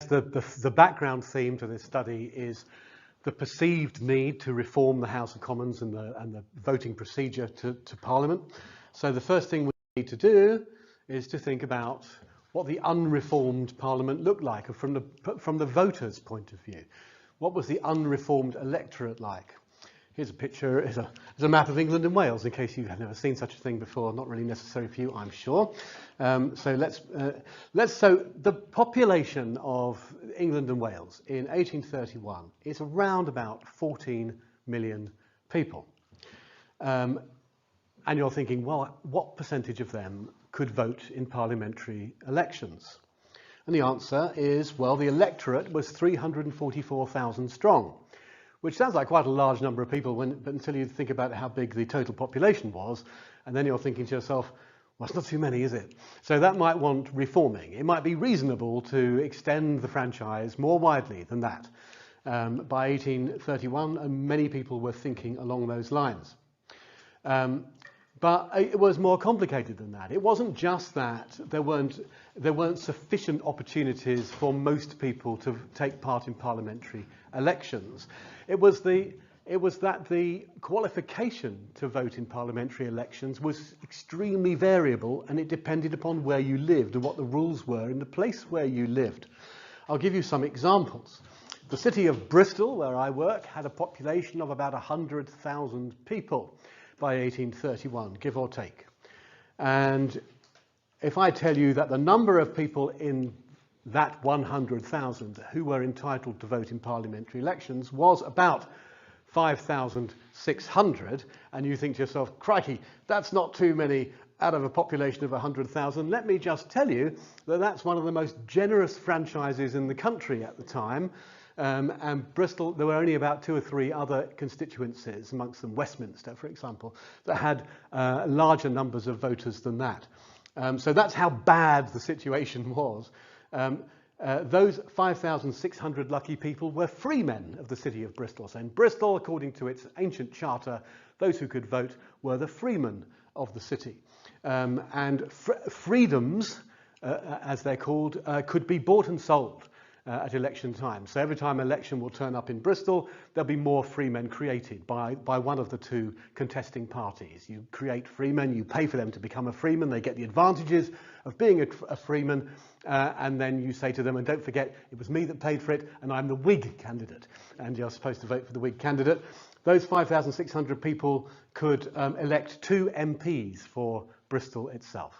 The background theme to this study is the perceived need to reform the House of Commons and the voting procedure to Parliament. So the first thing we need to do is to think about what the unreformed Parliament looked like from the voters' point of view. What was the unreformed electorate like? Here's a picture, it's a map of England and Wales, in case you have never seen such a thing before. Not really necessary for you, I'm sure. So the population of England and Wales in 1831 is around about 14 million people. And you're thinking, well, what percentage of them could vote in parliamentary elections? And the answer is, well, the electorate was 344,000 strong, which sounds like quite a large number of people but until you think about how big the total population was, and then you're thinking to yourself, well, it's not too many, is it? So that might want reforming. It might be reasonable to extend the franchise more widely than that. By 1831, many people were thinking along those lines. But it was more complicated than that. It wasn't just that there weren't sufficient opportunities for most people to take part in parliamentary elections. It was that the qualification to vote in parliamentary elections was extremely variable, and it depended upon where you lived and what the rules were in the place where you lived. I'll give you some examples. The city of Bristol, where I work, had a population of about 100,000 people by 1831, give or take. And if I tell you that the number of people in that 100,000 who were entitled to vote in parliamentary elections was about 5,600, and you think to yourself, crikey, that's not too many out of a population of 100,000. Let me just tell you that that's one of the most generous franchises in the country at the time. And Bristol, there were only about 2 or 3 other constituencies, amongst them Westminster, for example, that had larger numbers of voters than that. So that's how bad the situation was. Those 5,600 lucky people were freemen of the city of Bristol. So in Bristol, according to its ancient charter, those who could vote were the freemen of the city. And freedoms, as they're called, could be bought and sold at election time. So every time an election will turn up in Bristol, there'll be more freemen created by one of the 2 contesting parties. You create freemen, you pay for them to become a freeman, they get the advantages of being a freeman, and then you say to them, and don't forget, it was me that paid for it, and I'm the Whig candidate, and you're supposed to vote for the Whig candidate. Those 5,600 people could elect 2 MPs for Bristol itself.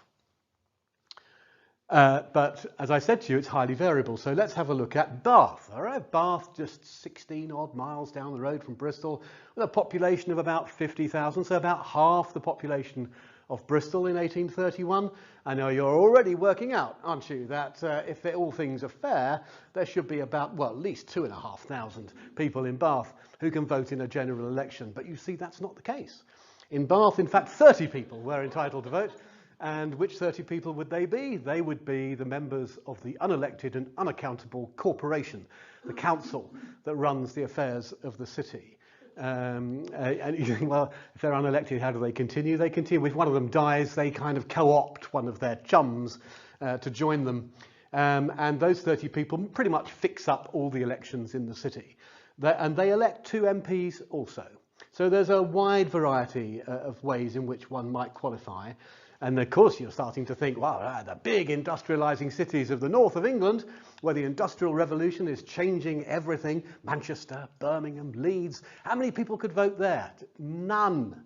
But as I said to you, it's highly variable. So let's have a look at Bath. All right, Bath, just 16 odd miles down the road from Bristol, with a population of about 50,000, so about half the population of Bristol in 1831. I know you're already working out, aren't you, that if all things are fair, there should be about, well, at least 2,500 people in Bath who can vote in a general election. But you see, that's not the case. In Bath, in fact, 30 people were entitled to vote. And which 30 people would they be? They would be the members of the unelected and unaccountable corporation, the council that runs the affairs of the city. And you think, well, if they're unelected, how do they continue? They continue. If one of them dies, they kind of co-opt one of their chums to join them. And those 30 people pretty much fix up all the elections in the city. And they elect 2 MPs also. So there's a wide variety of ways in which one might qualify. And of course, you're starting to think, wow, the big industrialising cities of the north of England, where the Industrial Revolution is changing everything, Manchester, Birmingham, Leeds, how many people could vote there? None.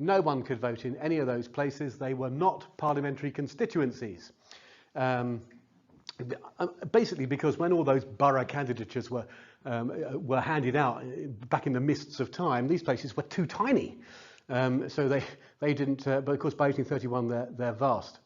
No one could vote in any of those places. They were not parliamentary constituencies. Basically because when all those borough candidatures were handed out back in the mists of time, these places were too tiny. So they didn't, but of course by 1831 they're vast.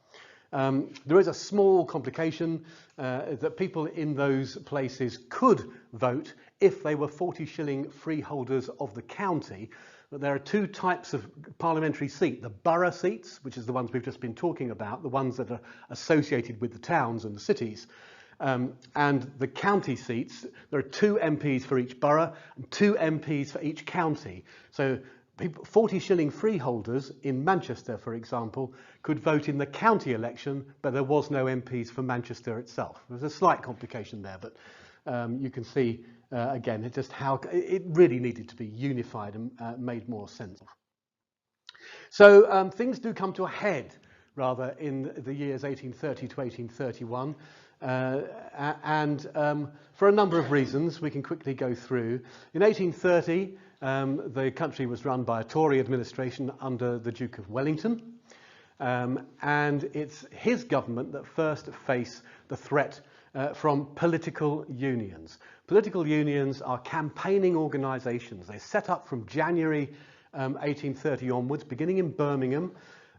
There is a small complication that people in those places could vote if they were 40-shilling freeholders of the county. But there are 2 types of parliamentary seat: the borough seats, which is the ones we've just been talking about, the ones that are associated with the towns and the cities, and the county seats. There are 2 MPs for each borough and 2 MPs for each county. So 40-shilling freeholders in Manchester, for example, could vote in the county election, but there was no MPs for Manchester itself. There's a slight complication there, but you can see, again, just how it really needed to be unified and made more sense. So things do come to a head, rather, in the years 1830 to 1831, and for a number of reasons we can quickly go through. In 1830, the country was run by a Tory administration under the Duke of Wellington, and it's his government that first faced the threat from political unions. Political unions are campaigning organisations. They're set up from January 1830 onwards, beginning in Birmingham,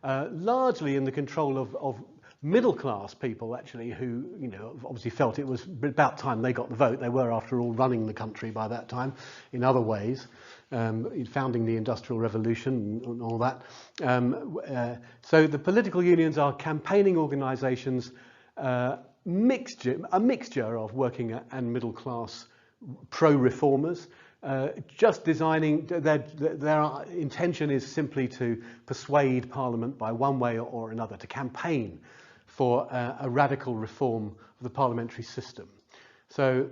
largely in the control of middle-class people, actually, who, you know, obviously felt it was about time they got the vote. They were, after all, running the country by that time in other ways, founding the Industrial Revolution and all that. So the political unions are campaigning organisations, a mixture of working and middle-class pro-reformers, just designing, their intention is simply to persuade Parliament by one way or another to campaign for a radical reform of the parliamentary system. So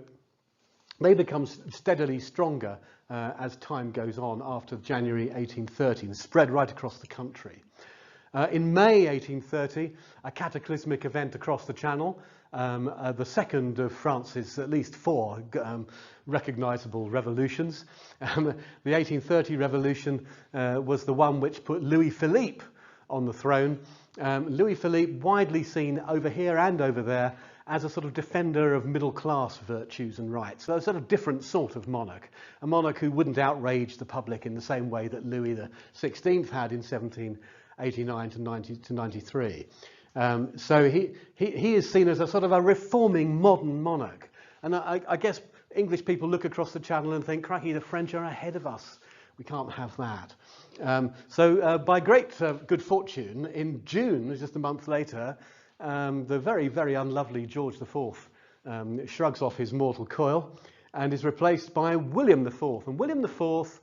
they become steadily stronger as time goes on after January 1830 and spread right across the country. In May 1830, a cataclysmic event across the Channel, the second of France's at least four recognisable revolutions. The 1830 revolution was the one which put Louis Philippe on the throne. Louis Philippe, widely seen over here and over there as a sort of defender of middle-class virtues and rights. So a sort of different sort of monarch, a monarch who wouldn't outrage the public in the same way that Louis XVI had in 1789 to 93. So he is seen as a sort of a reforming modern monarch. And I guess English people look across the Channel and think, crikey, the French are ahead of us. We can't have that. So by great good fortune, in June, just a month later, the very, very unlovely George IV shrugs off his mortal coil and is replaced by William IV. And William IV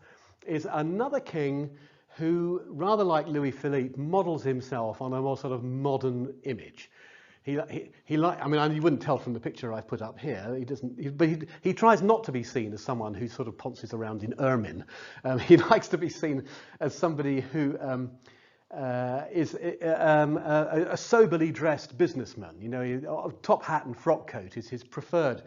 is another king who, rather like Louis Philippe, models himself on a more sort of modern image. I mean, you wouldn't tell from the picture I've put up here. He tries not to be seen as someone who sort of ponces around in ermine. He likes to be seen as somebody who is a soberly dressed businessman. You know, top hat and frock coat is his preferred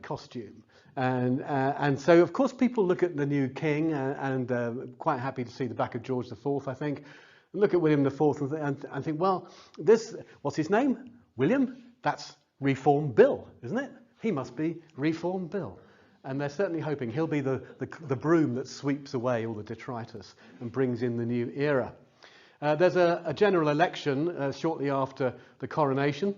costume. And so, of course, people look at the new king and quite happy to see the back of George IV, I think. Look at William IV and think, well, what's his name? William? That's Reform Bill, isn't it? He must be Reform Bill. And they're certainly hoping he'll be the broom that sweeps away all the detritus and brings in the new era. There's a general election shortly after the coronation,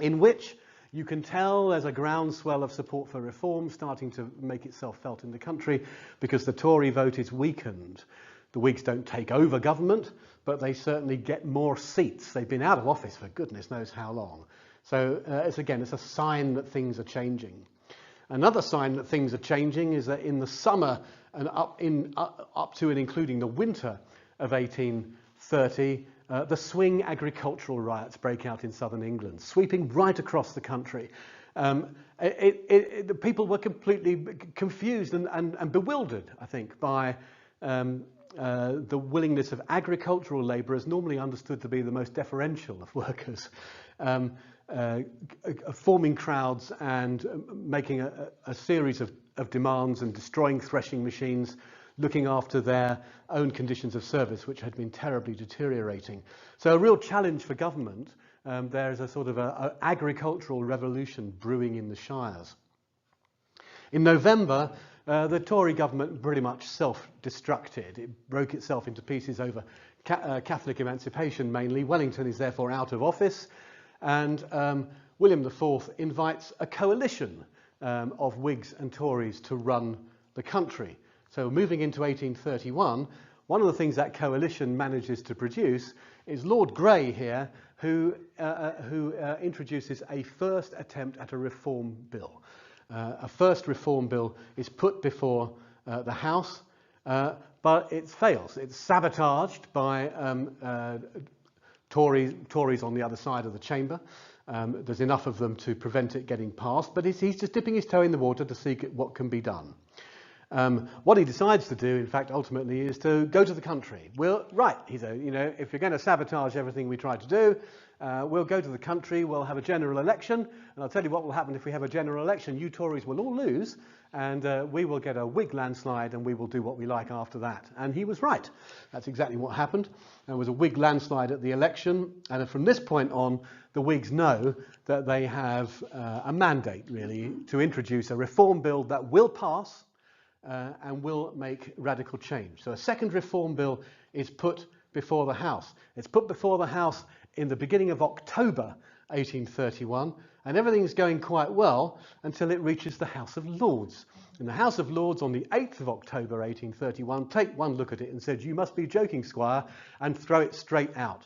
in which you can tell there's a groundswell of support for reform starting to make itself felt in the country, because the Tory vote is weakened. The Whigs don't take over government, but they certainly get more seats. They've been out of office for goodness knows how long. So it's a sign that things are changing. Another sign that things are changing is that in the summer and up to and including the winter of 1830, the swing agricultural riots break out in southern England, sweeping right across the country. The people were completely confused and bewildered, I think, by the willingness of agricultural labourers, normally understood to be the most deferential of workers, forming crowds and making a series of demands and destroying threshing machines, looking after their own conditions of service, which had been terribly deteriorating. So a real challenge for government. There is a sort of an agricultural revolution brewing in the shires. In November, the Tory government pretty much self-destructed. It broke itself into pieces over Catholic emancipation mainly. Wellington is therefore out of office, and William IV invites a coalition of Whigs and Tories to run the country. So moving into 1831, one of the things that coalition manages to produce is Lord Grey here, who introduces a first attempt at a reform bill. A first reform bill is put before the House, but it fails. It's sabotaged by Tories on the other side of the chamber. There's enough of them to prevent it getting passed, but he's just dipping his toe in the water to see what can be done. What he decides to do, in fact, ultimately, is to go to the country. He said, if you're going to sabotage everything we try to do, we'll go to the country, we'll have a general election, and I'll tell you what will happen if we have a general election. You Tories will all lose, and we will get a Whig landslide, and we will do what we like after that. And he was right. That's exactly what happened. There was a Whig landslide at the election, and from this point on, the Whigs know that they have a mandate, really, to introduce a reform bill that will pass, and will make radical change. So a second reform bill is put before the House. It's put before the House in the beginning of October 1831, and everything's going quite well until it reaches the House of Lords. And the House of Lords on the 8th of October 1831 take one look at it and said, "You must be joking, Squire," and throw it straight out.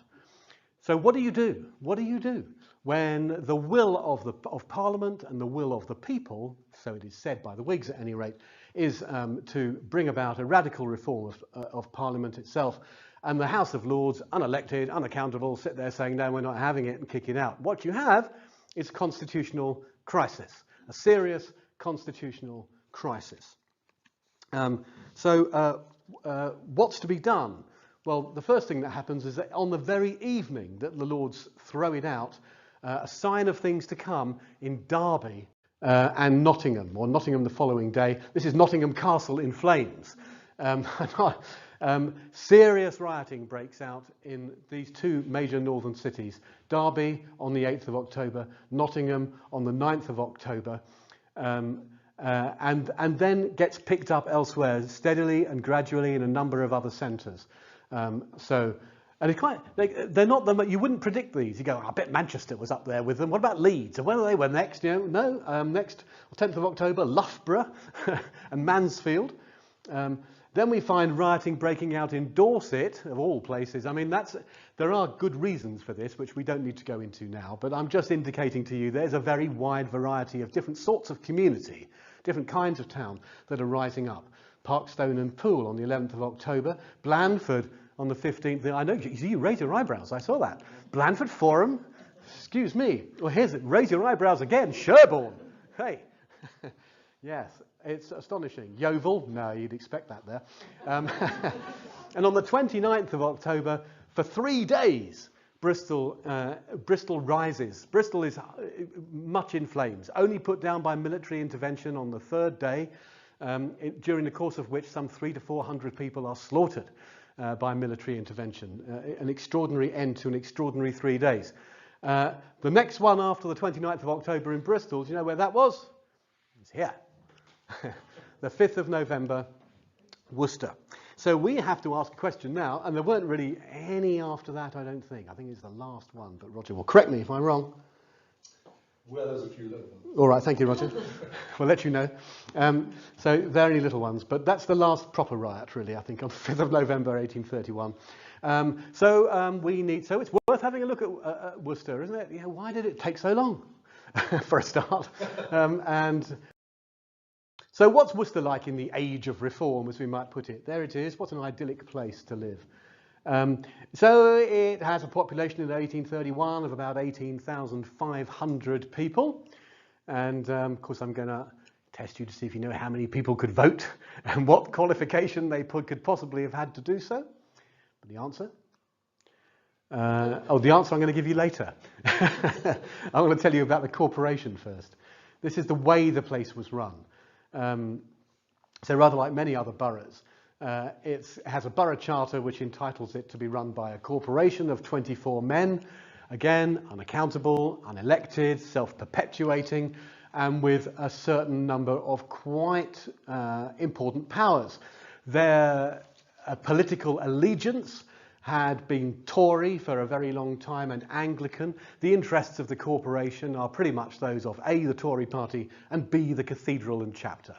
So what do you do? What do you do when the will of Parliament and the will of the people, so it is said by the Whigs at any rate, is to bring about a radical reform of Parliament itself, and the House of Lords, unelected, unaccountable, sit there saying, no, we're not having it, and kick it out? What you have is constitutional crisis, a serious constitutional crisis. What's to be done? Well, the first thing that happens is that on the very evening that the Lords throw it out, a sign of things to come in Derby and Nottingham, or Nottingham the following day. This is Nottingham Castle in flames. Serious rioting breaks out in these two major northern cities. Derby on the 8th of October, Nottingham on the 9th of October, and then gets picked up elsewhere steadily and gradually in a number of other centres. And it's quite, they're not them, you wouldn't predict these. You go, I bet Manchester was up there with them. What about Leeds? And whether they were next, next 10th of October, Loughborough and Mansfield. Then we find rioting breaking out in Dorset, of all places. I mean, there are good reasons for this, which we don't need to go into now, but I'm just indicating to you there's a very wide variety of different sorts of community, different kinds of town that are rising up. Parkstone and Poole on the 11th of October, Blandford on the 15th. I know, you raise your eyebrows, I saw that. Blandford Forum, excuse me. Well, here's it, raise your eyebrows again, Sherborne. Hey, yes, it's astonishing. Yeovil, no, you'd expect that there. And on the 29th of October, for 3 days, Bristol rises. Bristol is much in flames, only put down by military intervention on the 3rd day, during the course of which some 300 to 400 people are slaughtered by military intervention. An extraordinary end to an extraordinary 3 days. The next one after the 29th of October in Bristol, do you know where that was? It's here. The 5th of November, Worcester. So we have to ask a question now, and there weren't really any after that, I don't think. I think it's the last one, but Roger will correct me if I'm wrong. Well, there's a few little ones. All right, thank you, Roger. We'll let you know. So there are only little ones, but that's the last proper riot, really, I think, on the 5th of November, 1831. So it's worth having a look at Worcester, isn't it? Yeah, why did it take so long, for a start? So what's Worcester like in the age of reform, as we might put it? There it is. What an idyllic place to live. So it has a population in 1831 of about 18,500 people. And of course, I'm going to test you to see if you know how many people could vote and what qualification they could possibly have had to do so. But the answer? The answer I'm going to give you later. I'm going to tell you about the corporation first. This is the way the place was run. So rather like many other boroughs, it has a borough charter which entitles it to be run by a corporation of 24 men, again, unaccountable, unelected, self-perpetuating, and with a certain number of quite important powers. Their political allegiance had been Tory for a very long time and Anglican. The interests of the corporation are pretty much those of A, the Tory party, and B, the cathedral and chapter.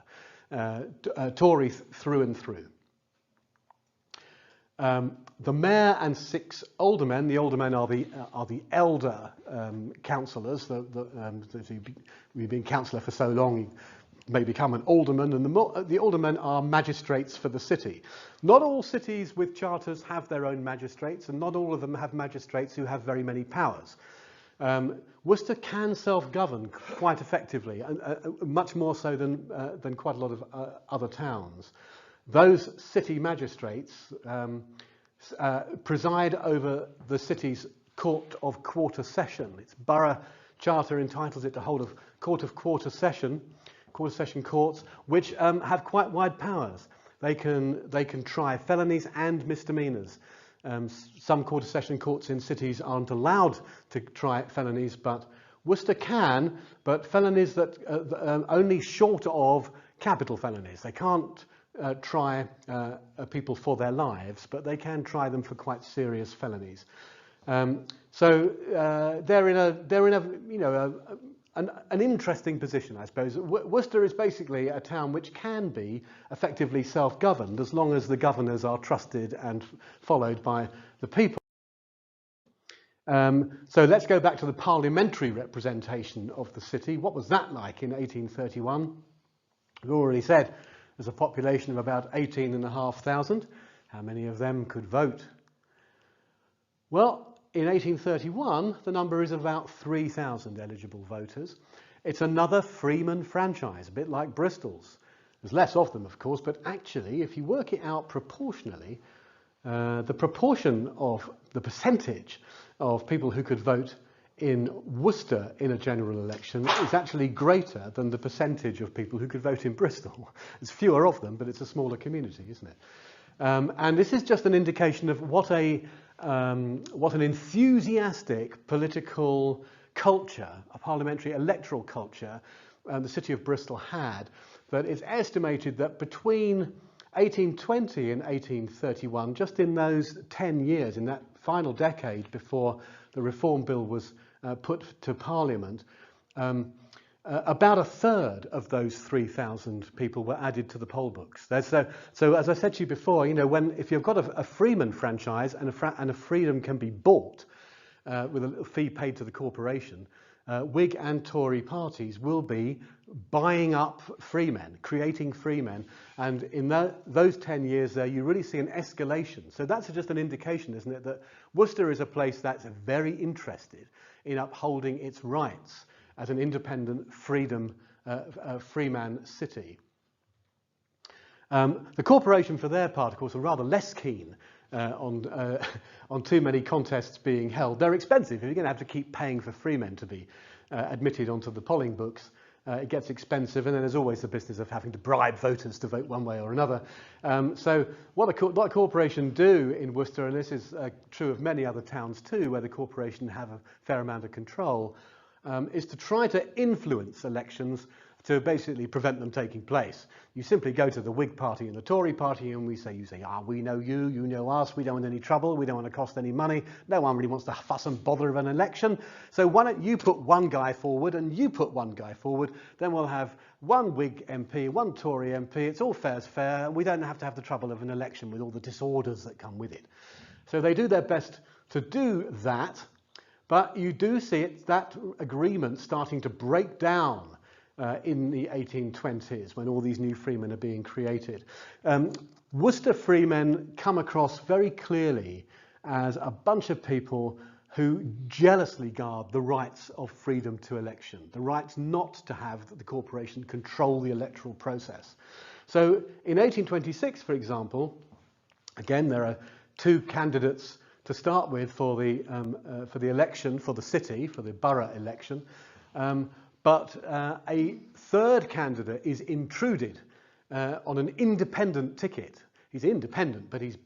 Tory through and through. The mayor and 6 aldermen. The aldermen are the elder councillors. You've been councillor for so long, you may become an alderman, and the aldermen are magistrates for the city. Not all cities with charters have their own magistrates, and not all of them have magistrates who have very many powers. Worcester can self-govern quite effectively, much more so than quite a lot of other towns. Those city magistrates preside over the city's court of quarter session. Its borough charter entitles it to hold a court of quarter session courts, which have quite wide powers. They can try felonies and misdemeanours. Some quarter session courts in cities aren't allowed to try felonies, but Worcester can, but felonies that only short of capital felonies. They can't try people for their lives, but they can try them for quite serious felonies. So they're in an interesting position, I suppose. Worcester is basically a town which can be effectively self-governed as long as the governors are trusted and followed by the people. So let's go back to the parliamentary representation of the city. What was that like in 1831? We've already said there's a population of about 18,500. How many of them could vote? Well, in 1831, the number is about 3,000 eligible voters. It's another freeman franchise, a bit like Bristol's. There's less of them, of course, but actually, if you work it out proportionally, the proportion of the percentage of people who could vote in Worcester in a general election is actually greater than the percentage of people who could vote in Bristol. There's fewer of them, but it's a smaller community, isn't it? And this is just an indication of what an enthusiastic political culture, a parliamentary electoral culture, the city of Bristol had. That it's estimated that between 1820 and 1831, just in those 10 years, in that final decade before the Reform Bill was put to Parliament, about a third of those 3,000 people were added to the poll books. So as I said to you before, if you've got a freeman franchise and a freedom can be bought with a little fee paid to the corporation, Whig and Tory parties will be buying up freemen, creating freemen, and in those 10 years there, you really see an escalation. So that's just an indication, isn't it, that Worcester is a place that's very interested in upholding its rights as an independent freeman city. The corporation, for their part, of course, are rather less keen on too many contests being held. They're expensive. If you're going to have to keep paying for freemen to be admitted onto the polling books, it gets expensive, and then there's always the business of having to bribe voters to vote one way or another. So what a corporation do in Worcester, and this is true of many other towns too, where the corporation have a fair amount of control, is to try to influence elections to basically prevent them taking place. You simply go to the Whig party and the Tory party and you say, we know you, you know us, we don't want any trouble, we don't want to cost any money, no one really wants to fuss and bother of an election, so why don't you put one guy forward and you put one guy forward, then we'll have one Whig MP, one Tory MP, it's all fair's fair, we don't have to have the trouble of an election with all the disorders that come with it. So they do their best to do that, but you do see that agreement starting to break down in the 1820s when all these new freemen are being created. Worcester freemen come across very clearly as a bunch of people who jealously guard the rights of freedom to election, the rights not to have the corporation control the electoral process. So in 1826, for example, again, there are two candidates to start with for the election, for the city, for the borough election. But a third candidate is intruded on an independent ticket. He's independent, but he's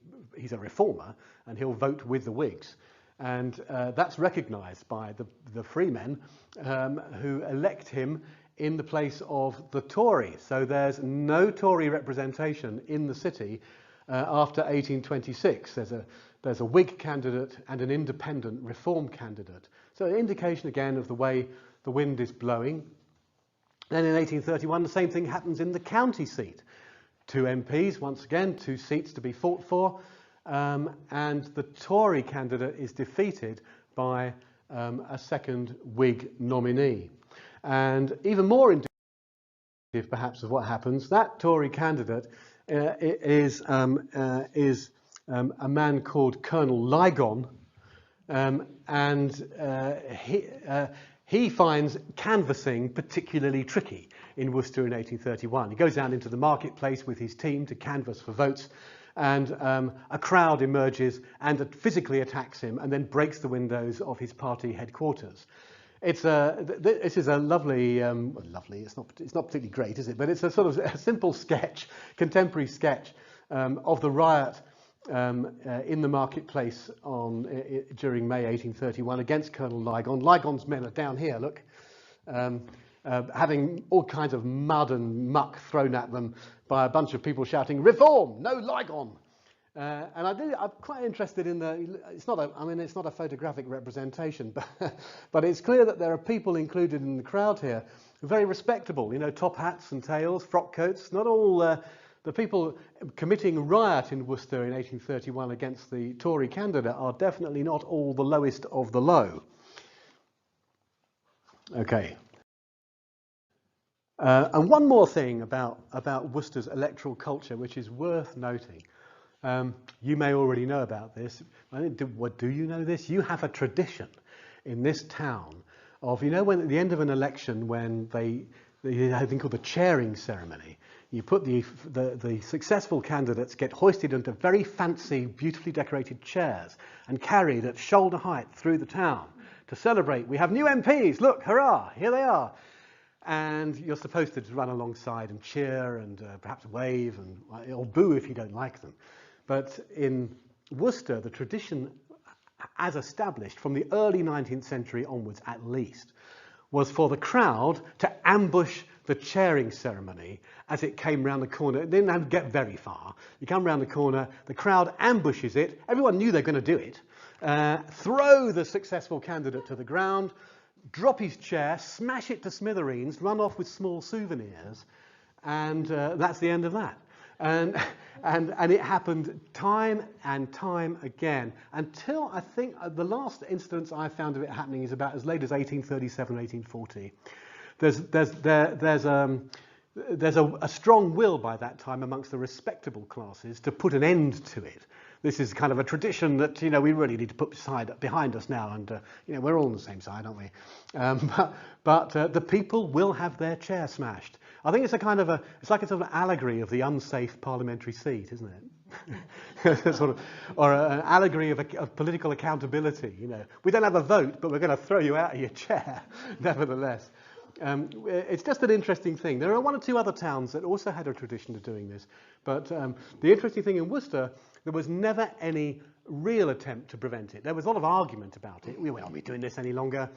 a reformer, and he'll vote with the Whigs. And that's recognised by the freemen who elect him in the place of the Tory. So there's no Tory representation in the city after 1826. There's a Whig candidate and an independent Reform candidate. So an indication again of the way the wind is blowing. Then in 1831, the same thing happens in the county seat. 2 MPs, once again, 2 seats to be fought for, and the Tory candidate is defeated by a second Whig nominee. And even more perhaps of what happens. That Tory candidate is a man called Colonel Lygon, and he finds canvassing particularly tricky in Worcester in 1831. He goes down into the marketplace with his team to canvass for votes, and a crowd emerges and physically attacks him and then breaks the windows of his party headquarters. This is a lovely, it's not particularly great, is it? But it's a sort of a simple sketch, contemporary sketch of the riot in the marketplace during May 1831 against Colonel Lygon. Lygon's men are down here, look, having all kinds of mud and muck thrown at them by a bunch of people shouting, "Reform! No Lygon!" And I'm quite interested in it's not a photographic representation, but it's clear that there are people included in the crowd here, very respectable, top hats and tails, frock coats. Not all the people committing riot in Worcester in 1831 against the Tory candidate are definitely not all the lowest of the low. Okay. And one more thing about Worcester's electoral culture, which is worth noting. You may already know about this. Do you know this? You have a tradition in this town of, when at the end of an election, when they have a thing called the chairing ceremony, you put the successful candidates get hoisted into very fancy, beautifully decorated chairs and carried at shoulder height through the town to celebrate. We have new MPs. Look, hurrah! Here they are. And you're supposed to run alongside and cheer and perhaps wave or boo if you don't like them. But in Worcester, the tradition, as established from the early 19th century onwards at least, was for the crowd to ambush the chairing ceremony as it came round the corner. It didn't have to get very far. You come round the corner, the crowd ambushes it. Everyone knew they're going to do it. Throw the successful candidate to the ground, drop his chair, smash it to smithereens, run off with small souvenirs, and that's the end of that. And it happened time and time again until I think the last instance I found of it happening is about as late as 1837, 1840. There's a strong will by that time amongst the respectable classes to put an end to it. This is kind of a tradition that we really need to put behind us now, and we're all on the same side, aren't we? But the people will have their chair smashed. I think it's it's like a sort of allegory of the unsafe parliamentary seat, isn't it? Or an allegory of political accountability. We don't have a vote, but we're going to throw you out of your chair, nevertheless. It's just an interesting thing. There are one or two other towns that also had a tradition of doing this, but the interesting thing in Worcester, there was never any real attempt to prevent it. There was a lot of argument about it. We won't be doing this any longer,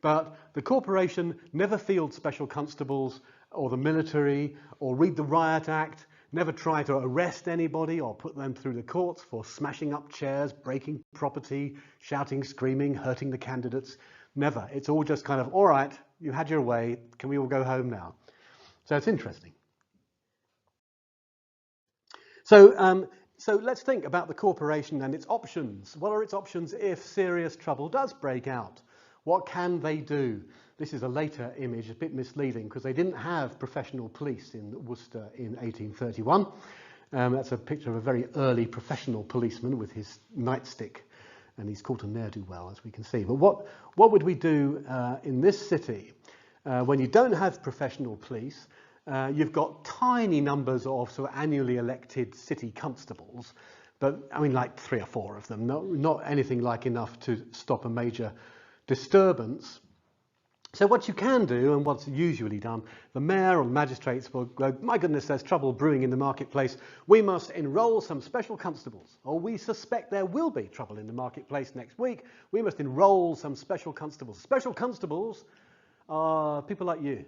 but the corporation never fields special constables or the military or read the Riot Act, never try to arrest anybody or put them through the courts for smashing up chairs, breaking property, shouting, screaming, hurting the candidates. Never. It's all just kind of, all right, you had your way, can we all go home now? So it's interesting. So let's think about the corporation and its options. What are its options if serious trouble does break out? What can they do? This is a later image, a bit misleading, because they didn't have professional police in Worcester in 1831. That's a picture of a very early professional policeman with his nightstick, and he's called a ne'er-do-well, as we can see. But what would we do in this city when you don't have professional police? You've got tiny numbers of sort of annually elected city constables, but I mean like 3 or 4 of them, not anything like enough to stop a major disturbance. So what you can do, and what's usually done, the mayor or magistrates will go, my goodness, there's trouble brewing in the marketplace. We must enrol some special constables, or we suspect there will be trouble in the marketplace next week. We must enrol some special constables. Special constables are people like you,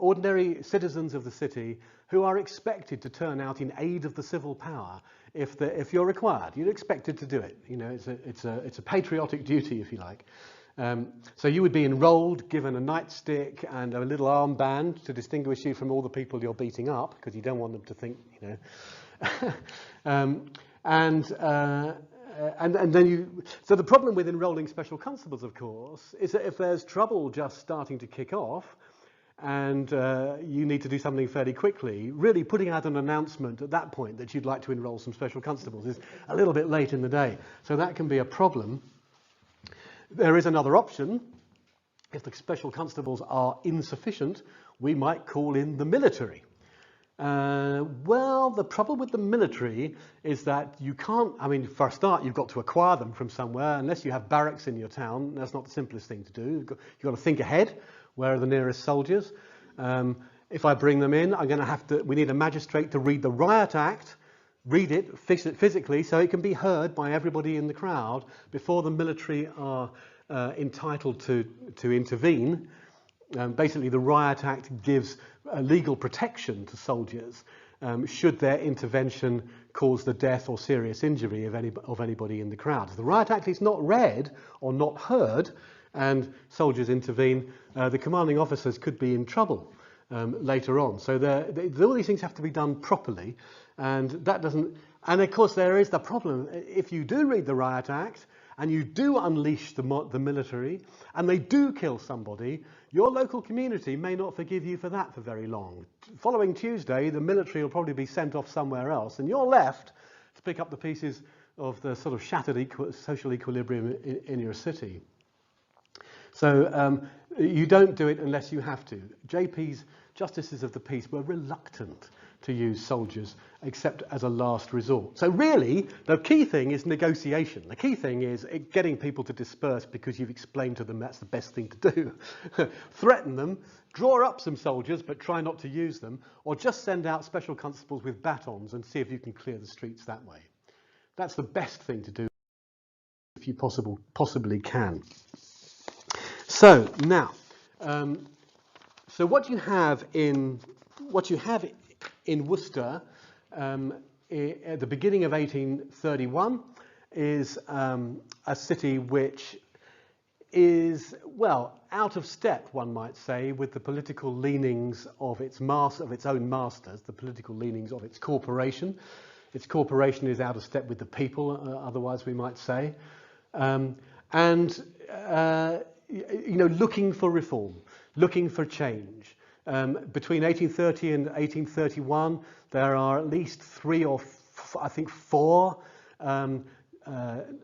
ordinary citizens of the city who are expected to turn out in aid of the civil power if you're required. You're expected to do it. It's a patriotic duty, if you like. So you would be enrolled, given a nightstick and a little armband to distinguish you from all the people you're beating up, because you don't want them to think, and then you. So the problem with enrolling special constables, of course, is that if there's trouble just starting to kick off, and you need to do something fairly quickly, really putting out an announcement at that point that you'd like to enrol some special constables is a little bit late in the day. So that can be a problem. There is another option. If the special constables are insufficient, we might call in the military. Well, the problem with the military is that you can't, I mean, for a start, you've got to acquire them from somewhere. Unless you have barracks in your town, that's not the simplest thing to do. You've got to think ahead. Where are the nearest soldiers? If I bring them in, I'm going to have to, we need a magistrate to read the Riot Act, read it physically so it can be heard by everybody in the crowd before the military are entitled to intervene. Basically, the Riot Act gives legal protection to soldiers should their intervention cause the death or serious injury of anybody in the crowd. If the Riot Act is not read or not heard and soldiers intervene, the commanding officers could be in trouble later on. So all these things have to be done properly, and that doesn't. And of course, there is the problem. If you do read the Riot Act and you do unleash the military, and they do kill somebody, your local community may not forgive you for that for very long. Following Tuesday, the military will probably be sent off somewhere else, and you're left to pick up the pieces of the sort of shattered social equilibrium in your city. So you don't do it unless you have to. JP's Justices of the Peace were reluctant to use soldiers except as a last resort. So really, the key thing is negotiation. The key thing is getting people to disperse because you've explained to them that's the best thing to do. Threaten them, draw up some soldiers, but try not to use them, or just send out special constables with batons and see if you can clear the streets that way. That's the best thing to do if you possibly can. So now, so what you have in Worcester at the beginning of 1831 is a city which is, well, out of step, one might say, with the political leanings of its own masters, the political leanings of its corporation. Its corporation is out of step with the people, otherwise we might say, looking for reform, looking for change. Between 1830 and 1831, there are at least four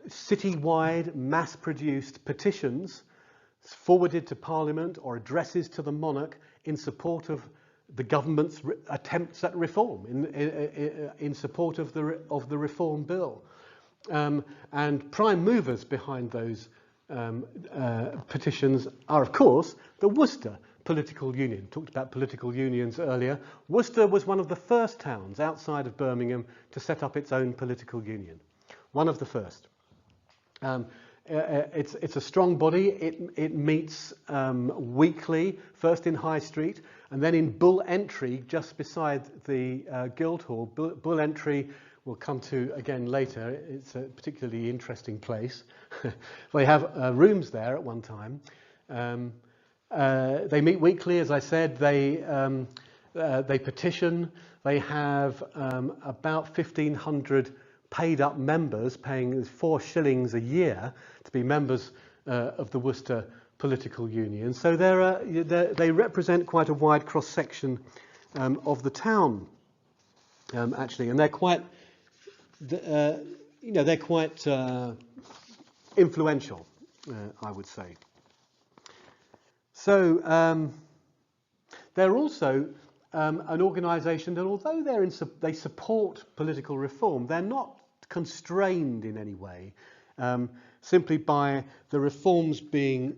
citywide mass-produced petitions forwarded to Parliament or addresses to the monarch in support of the government's attempts at reform, in support of the Reform Bill. And prime movers behind those petitions are, of course, the Worcester Political Union. Talked about political unions earlier. Worcester was one of the first towns outside of Birmingham to set up its own political union. One of the first. It's a strong body. It meets weekly, first in High Street, and then in Bull Entry, just beside the Guildhall. Bull Entry we'll come to again later. It's a particularly interesting place. They have rooms there at one time. They meet weekly, as I said. They petition. They have about 1,500 paid-up members, paying 4 shillings a year to be members of the Worcester Political Union. So they represent quite a wide cross-section of the town, actually, and they're quite, influential, I would say. So they're also an organisation that, although they support political reform, they're not constrained in any way, simply by the reforms being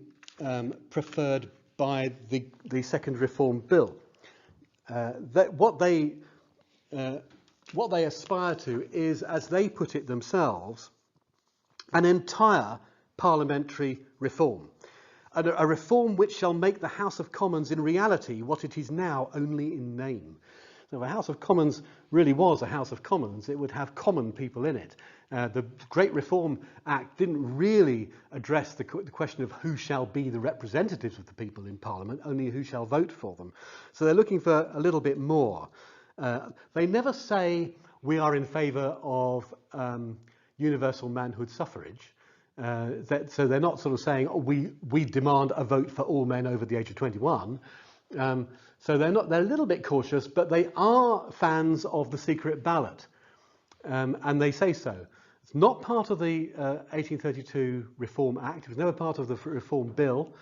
preferred by the Second Reform Bill. What they aspire to is, as they put it themselves, an entire parliamentary reform. A reform which shall make the House of Commons in reality what it is now only in name. So if the House of Commons really was a House of Commons, it would have common people in it. The Great Reform Act didn't really address the question of who shall be the representatives of the people in Parliament, only who shall vote for them. So they're looking for a little bit more. They never say we are in favour of universal manhood suffrage. So they're not sort of saying, oh, we demand a vote for all men over the age of 21. So they're a little bit cautious, but they are fans of the secret ballot, and they say so. It's not part of the 1832 Reform Act. It was never part of the Reform Bill.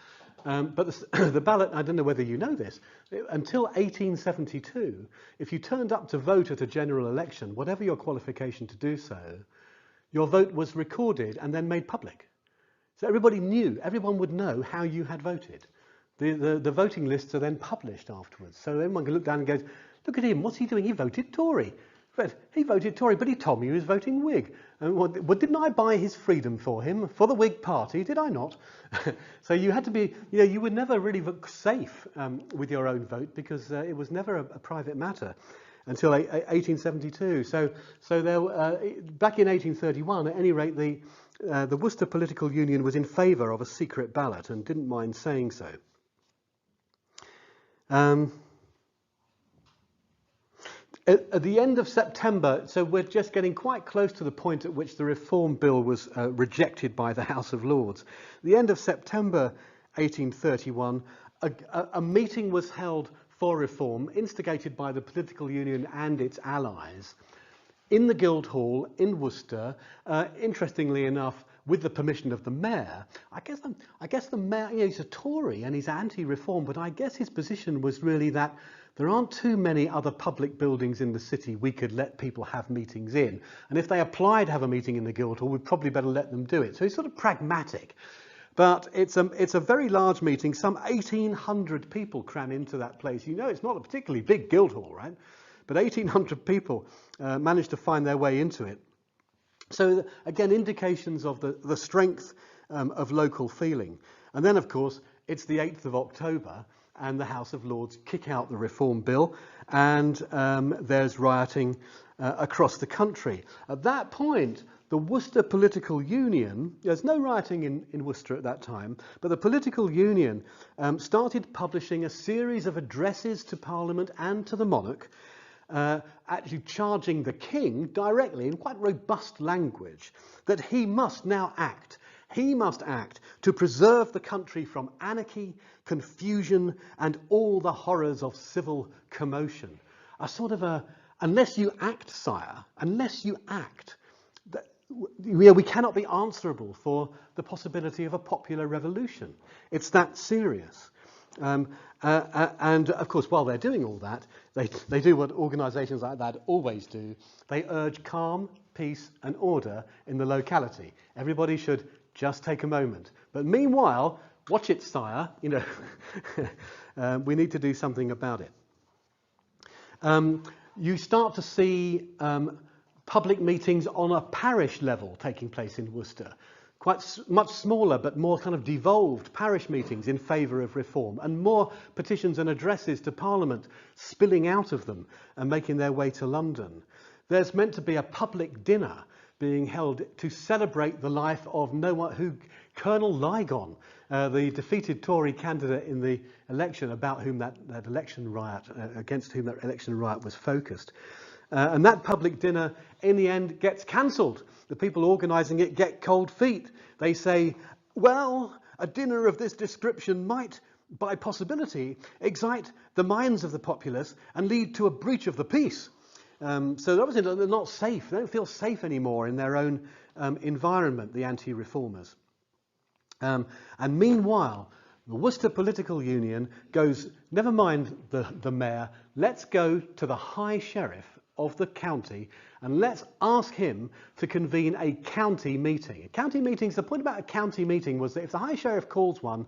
But the ballot, I don't know whether you know this, until 1872, if you turned up to vote at a general election, whatever your qualification to do so, your vote was recorded and then made public. So everybody knew, everyone would know how you had voted. The voting lists are then published afterwards. So everyone can look down and go, look at him, what's he doing? He voted Tory. But he voted Tory, but he told me he was voting Whig. And didn't I buy his freedom for him, for the Whig Party? Did I not? So you had to be, you were never really safe with your own vote, because it was never a private matter until 1872. So there, back in 1831, at any rate, the Worcester Political Union was in favour of a secret ballot and didn't mind saying so. At the end of September, so we're just getting quite close to the point at which the Reform Bill was rejected by the House of Lords. At the end of September 1831, a meeting was held for reform, instigated by the political union and its allies, in the Guildhall in Worcester, interestingly enough, with the permission of the mayor. I guess the mayor, he's a Tory and he's anti-reform, but I guess his position was really that there aren't too many other public buildings in the city we could let people have meetings in. And if they apply to have a meeting in the Guildhall, we'd probably better let them do it. So he's sort of pragmatic. But it's a very large meeting. Some 1,800 people cram into that place. It's not a particularly big Guildhall, right? But 1,800 people managed to find their way into it. So again, indications of the strength of local feeling. And then, of course, it's the 8th of October, and the House of Lords kick out the Reform Bill, and there's rioting across the country. At that point, the Worcester Political Union, there's no rioting in Worcester at that time, but the Political Union started publishing a series of addresses to Parliament and to the monarch, actually charging the king directly in quite robust language that he must now act. He must act to preserve the country from anarchy, confusion, and all the horrors of civil commotion. A sort of unless you act, sire, unless you act, we cannot be answerable for the possibility of a popular revolution. It's that serious. And of course, while they're doing all that, they do what organisations like that always do. They urge calm, peace, and order in the locality. Everybody should just take a moment. But meanwhile, watch it, sire. We need to do something about it. You start to see public meetings on a parish level taking place in Worcester. Much smaller but more kind of devolved parish meetings in favour of reform, and more petitions and addresses to Parliament spilling out of them and making their way to London. There's meant to be a public dinner being held to celebrate the life of Colonel Lygon, the defeated Tory candidate in the election, about whom that election riot, against whom that election riot was focused. And that public dinner, in the end, gets cancelled. The people organising it get cold feet. They say, well, a dinner of this description might, by possibility, excite the minds of the populace and lead to a breach of the peace. So obviously they're not safe. They don't feel safe anymore in their own environment, the anti-reformers. And meanwhile, the Worcester Political Union goes, never mind the mayor, let's go to the High Sheriff of the county and let's ask him to convene a county meeting. County meetings, the point about a county meeting was that if the High Sheriff calls one,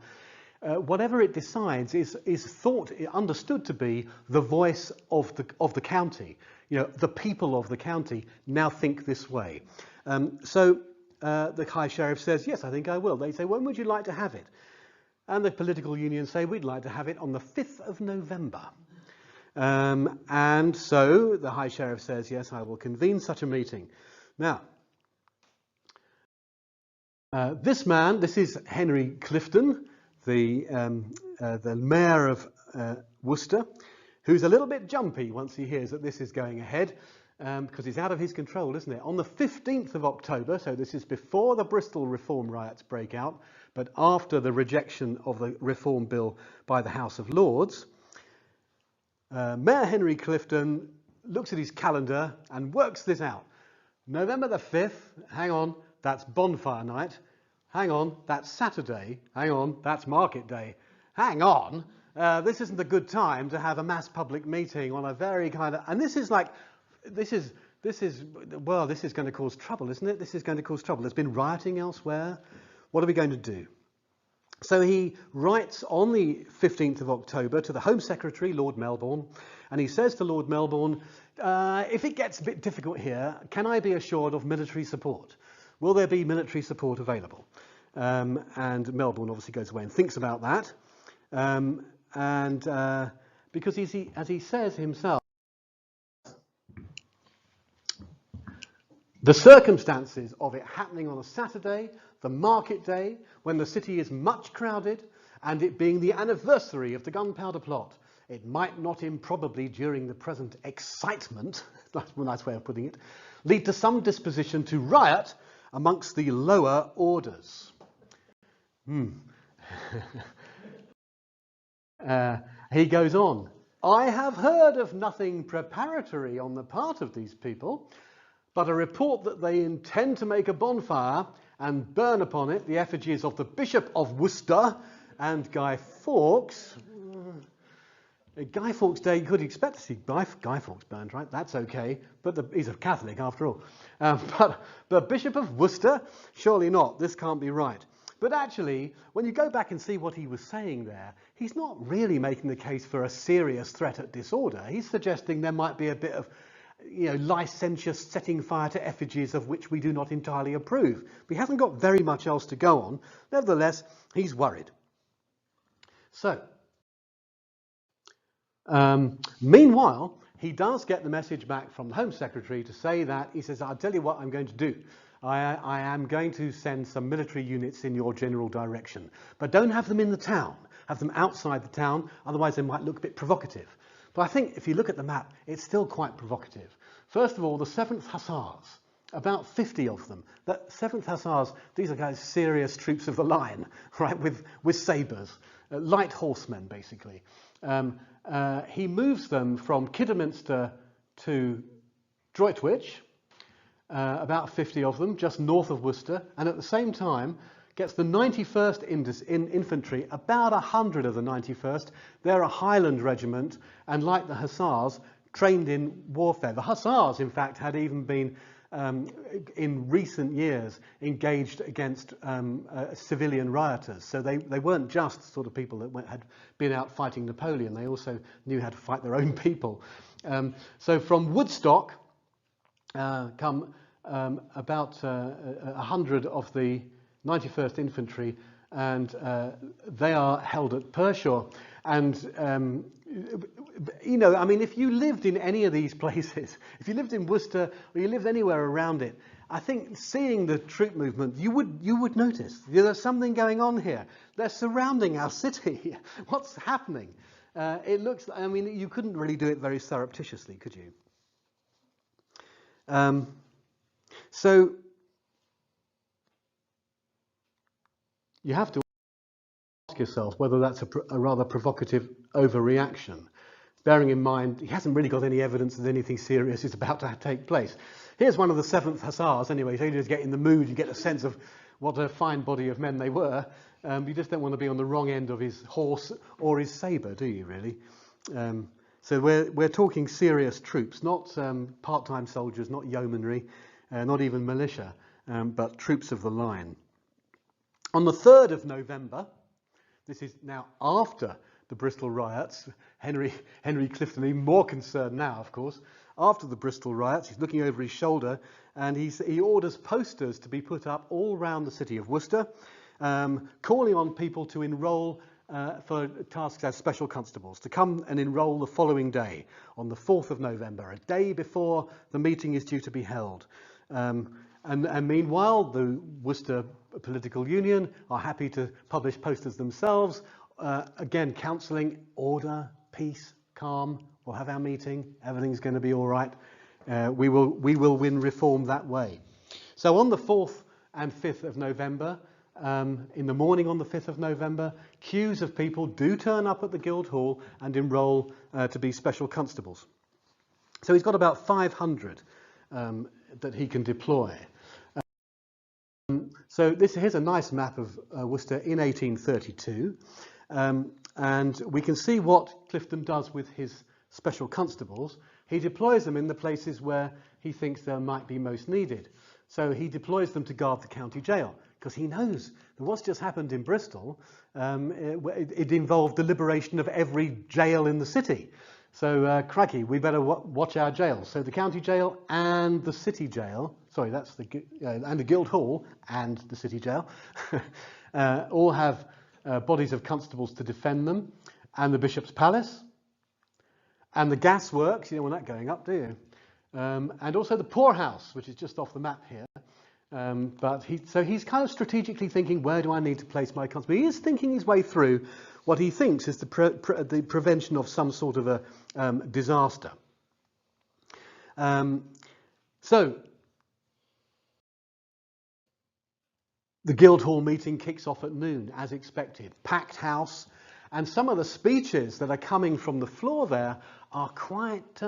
whatever it decides is understood to be the voice of the county. The people of the county now think this way. So the High Sheriff says, yes, I think I will. They say, when would you like to have it? And the political unions say, we'd like to have it on the 5th of November. And so the High Sheriff says, yes, I will convene such a meeting. Now, this is Henry Clifton, the mayor of Worcester, who's a little bit jumpy once he hears that this is going ahead, because it's out of his control, isn't it? On the 15th of October, so this is before the Bristol Reform Riots break out, but after the rejection of the Reform Bill by the House of Lords, Mayor Henry Clifton looks at his calendar and works this out. November the 5th, hang on, that's bonfire night. Hang on, that's Saturday. Hang on, that's market day. Hang on, this isn't a good time to have a mass public meeting on a very kind of, and this is like, this is going to cause trouble, isn't it? This is going to cause trouble. There's been rioting elsewhere. What are we going to do? So he writes on the 15th of October to the Home Secretary, Lord Melbourne, and he says to Lord Melbourne, if it gets a bit difficult here, can I be assured of military support? Will there be military support available? And Melbourne obviously goes away and thinks about that. Because as he says himself, the circumstances of it happening on a Saturday, the market day, when the city is much crowded, and it being the anniversary of the gunpowder plot, it might not improbably, during the present excitement, that's a nice way of putting it, lead to some disposition to riot amongst the lower orders. He goes on, I have heard of nothing preparatory on the part of these people, but a report that they intend to make a bonfire and burn upon it the effigies of the Bishop of Worcester and Guy Fawkes. Guy Fawkes Day, you could expect to see Guy Fawkes burned, right? That's okay, but he's a Catholic after all. But the Bishop of Worcester, surely not, this can't be right. But actually, when you go back and see what he was saying there, he's not really making the case for a serious threat at disorder. He's suggesting there might be a bit of licentious setting fire to effigies of which we do not entirely approve. But he hasn't got very much else to go on. Nevertheless, he's worried. So, meanwhile, he does get the message back from the Home Secretary to say that, he says, I'll tell you what I'm going to do. I am going to send some military units in your general direction. But don't have them in the town. Have them outside the town, otherwise they might look a bit provocative. But I think if you look at the map, it's still quite provocative. First of all, the 7th Hussars, about 50 of them. The 7th Hussars, these are guys, serious troops of the line, right, with sabres, light horsemen, basically. He moves them from Kidderminster to Droitwich, about 50 of them, just north of Worcester, and at the same time gets the 91st Infantry, about 100 of the 91st. They're a Highland regiment, and like the Hussars, trained in warfare. The Hussars, in fact, had even been, in recent years, engaged against civilian rioters. So they weren't just sort of people that had been out fighting Napoleon. They also knew how to fight their own people. So from Woodstock come about 100 of the 91st Infantry, and they are held at Pershore. And, I mean, if you lived in any of these places, if you lived in Worcester or you lived anywhere around it, I think seeing the troop movement, you would notice there's something going on here. They're surrounding our city. What's happening? It looks, I mean, you couldn't really do it very surreptitiously, could you? So you have to ask yourself whether that's a rather provocative overreaction, bearing in mind he hasn't really got any evidence that anything serious is about to take place. Here's one of the 7th Hussars, anyway, so you just get in the mood, you get a sense of what a fine body of men they were. You just don't want to be on the wrong end of his horse or his sabre, do you, really? So we're talking serious troops, not part-time soldiers, not yeomanry, not even militia, but troops of the line. On the 3rd of November, this is now after the Bristol riots, Henry Clifton, even more concerned now, of course, after the Bristol riots, he's looking over his shoulder, and he orders posters to be put up all around the city of Worcester, calling on people to enrol for tasks as special constables, to come and enrol the following day, on the 4th of November, a day before the meeting is due to be held. And meanwhile, the Worcester Political Union are happy to publish posters themselves, again counselling order, peace, calm. We'll have our meeting. Everything's going to be all right. We will win reform that way. So on the 4th and 5th of November, in the morning on the 5th of November, queues of people do turn up at the Guildhall and enrol to be special constables. So he's got about 500 that he can deploy. So here's a nice map of Worcester in 1832, and we can see what Clifton does with his special constables. He deploys them in the places where he thinks they might be most needed. So he deploys them to guard the county jail, because he knows that what's just happened in Bristol, it involved the liberation of every jail in the city. So, crikey, we better watch our jails. So the county jail and the city jail, sorry, that's and the Guildhall and the city jail, all have bodies of constables to defend them, and the Bishop's Palace, and the gasworks, you don't want that going up, do you? And also the poorhouse, which is just off the map here. So he's kind of strategically thinking, where do I need to place my constable? He is thinking his way through what he thinks is the prevention of some sort of a disaster. So the Guildhall meeting kicks off at noon, as expected. Packed house, and some of the speeches that are coming from the floor there are quite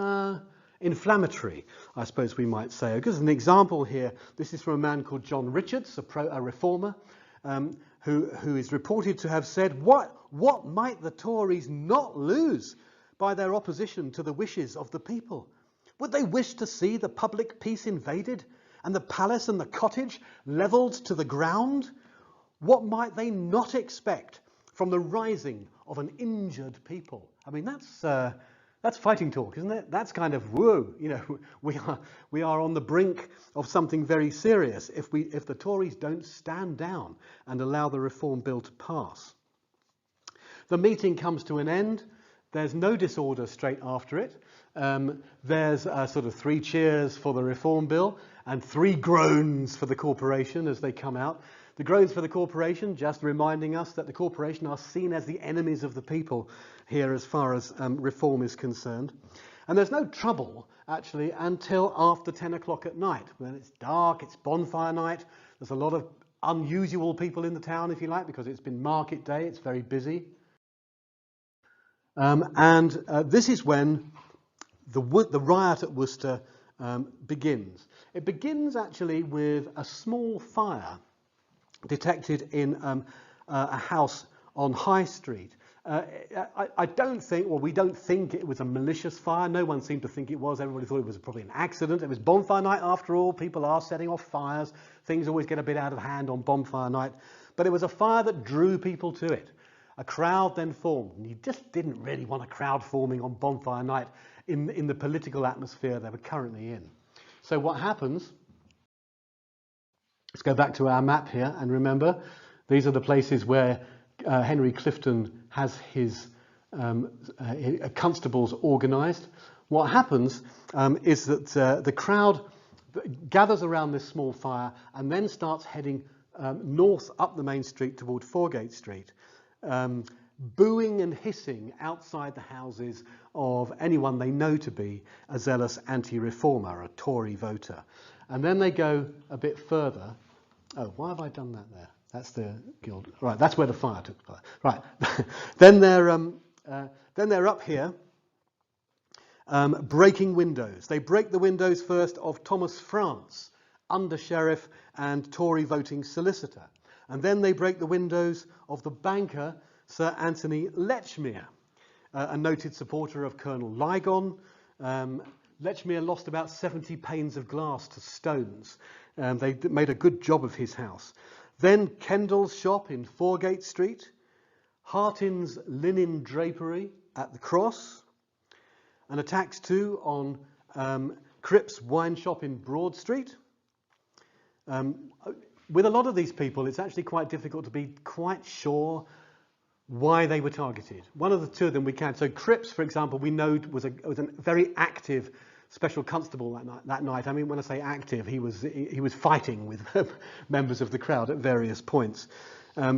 inflammatory, I suppose we might say. Because an example here, this is from a man called John Richards, a reformer, who is reported to have said, what might the Tories not lose by their opposition to the wishes of the people? Would they wish to see the public peace invaded and the palace and the cottage levelled to the ground? What might they not expect from the rising of an injured people? I mean, that's fighting talk, isn't it? That's kind of, whoa, you know, we are on the brink of something very serious if the Tories don't stand down and allow the Reform Bill to pass. The meeting comes to an end. There's no disorder straight after it. There's sort of 3 cheers for the Reform Bill and 3 groans for the corporation as they come out. The groans for the corporation, just reminding us that the corporation are seen as the enemies of the people here as far as reform is concerned. And there's no trouble, actually, until after 10 o'clock at night. When it's dark, it's bonfire night. There's a lot of unusual people in the town, if you like, because it's been market day. It's very busy. This is when the riot at Worcester begins. It begins, actually, with a small fire detected in a house on High Street. I don't think, well, we don't think it was a malicious fire. No one seemed to think it was. Everybody thought it was probably an accident. It was bonfire night after all. People are setting off fires. Things always get a bit out of hand on bonfire night. But it was a fire that drew people to it. A crowd then formed. And you just didn't really want a crowd forming on bonfire night in the political atmosphere they were currently in. So what happens? Let's go back to our map here and remember these are the places where Henry Clifton has his constables organised. What happens is that the crowd gathers around this small fire and then starts heading north up the main street toward Foregate Street, booing and hissing outside the houses of anyone they know to be a zealous anti-reformer, a Tory voter. And then they go a bit further. Oh, why have I done that there? That's the guild. Right, that's where the fire took place. Right, then they're up here, breaking windows. They break the windows first of Thomas France, under sheriff and Tory voting solicitor, and then they break the windows of the banker Sir Anthony Lechmere, a noted supporter of Colonel Lygon. Lechmere lost about 70 panes of glass to stones. They made a good job of his house. Then Kendall's shop in Foregate Street, Hartin's linen drapery at the Cross, and attacks too on Cripp's wine shop in Broad Street. With a lot of these people, it's actually quite difficult to be quite sure why they were targeted. One of the 2 of them we can. So Cripp's, for example, we know was a very active special constable that night. I mean, when I say active, he was fighting with members of the crowd at various points.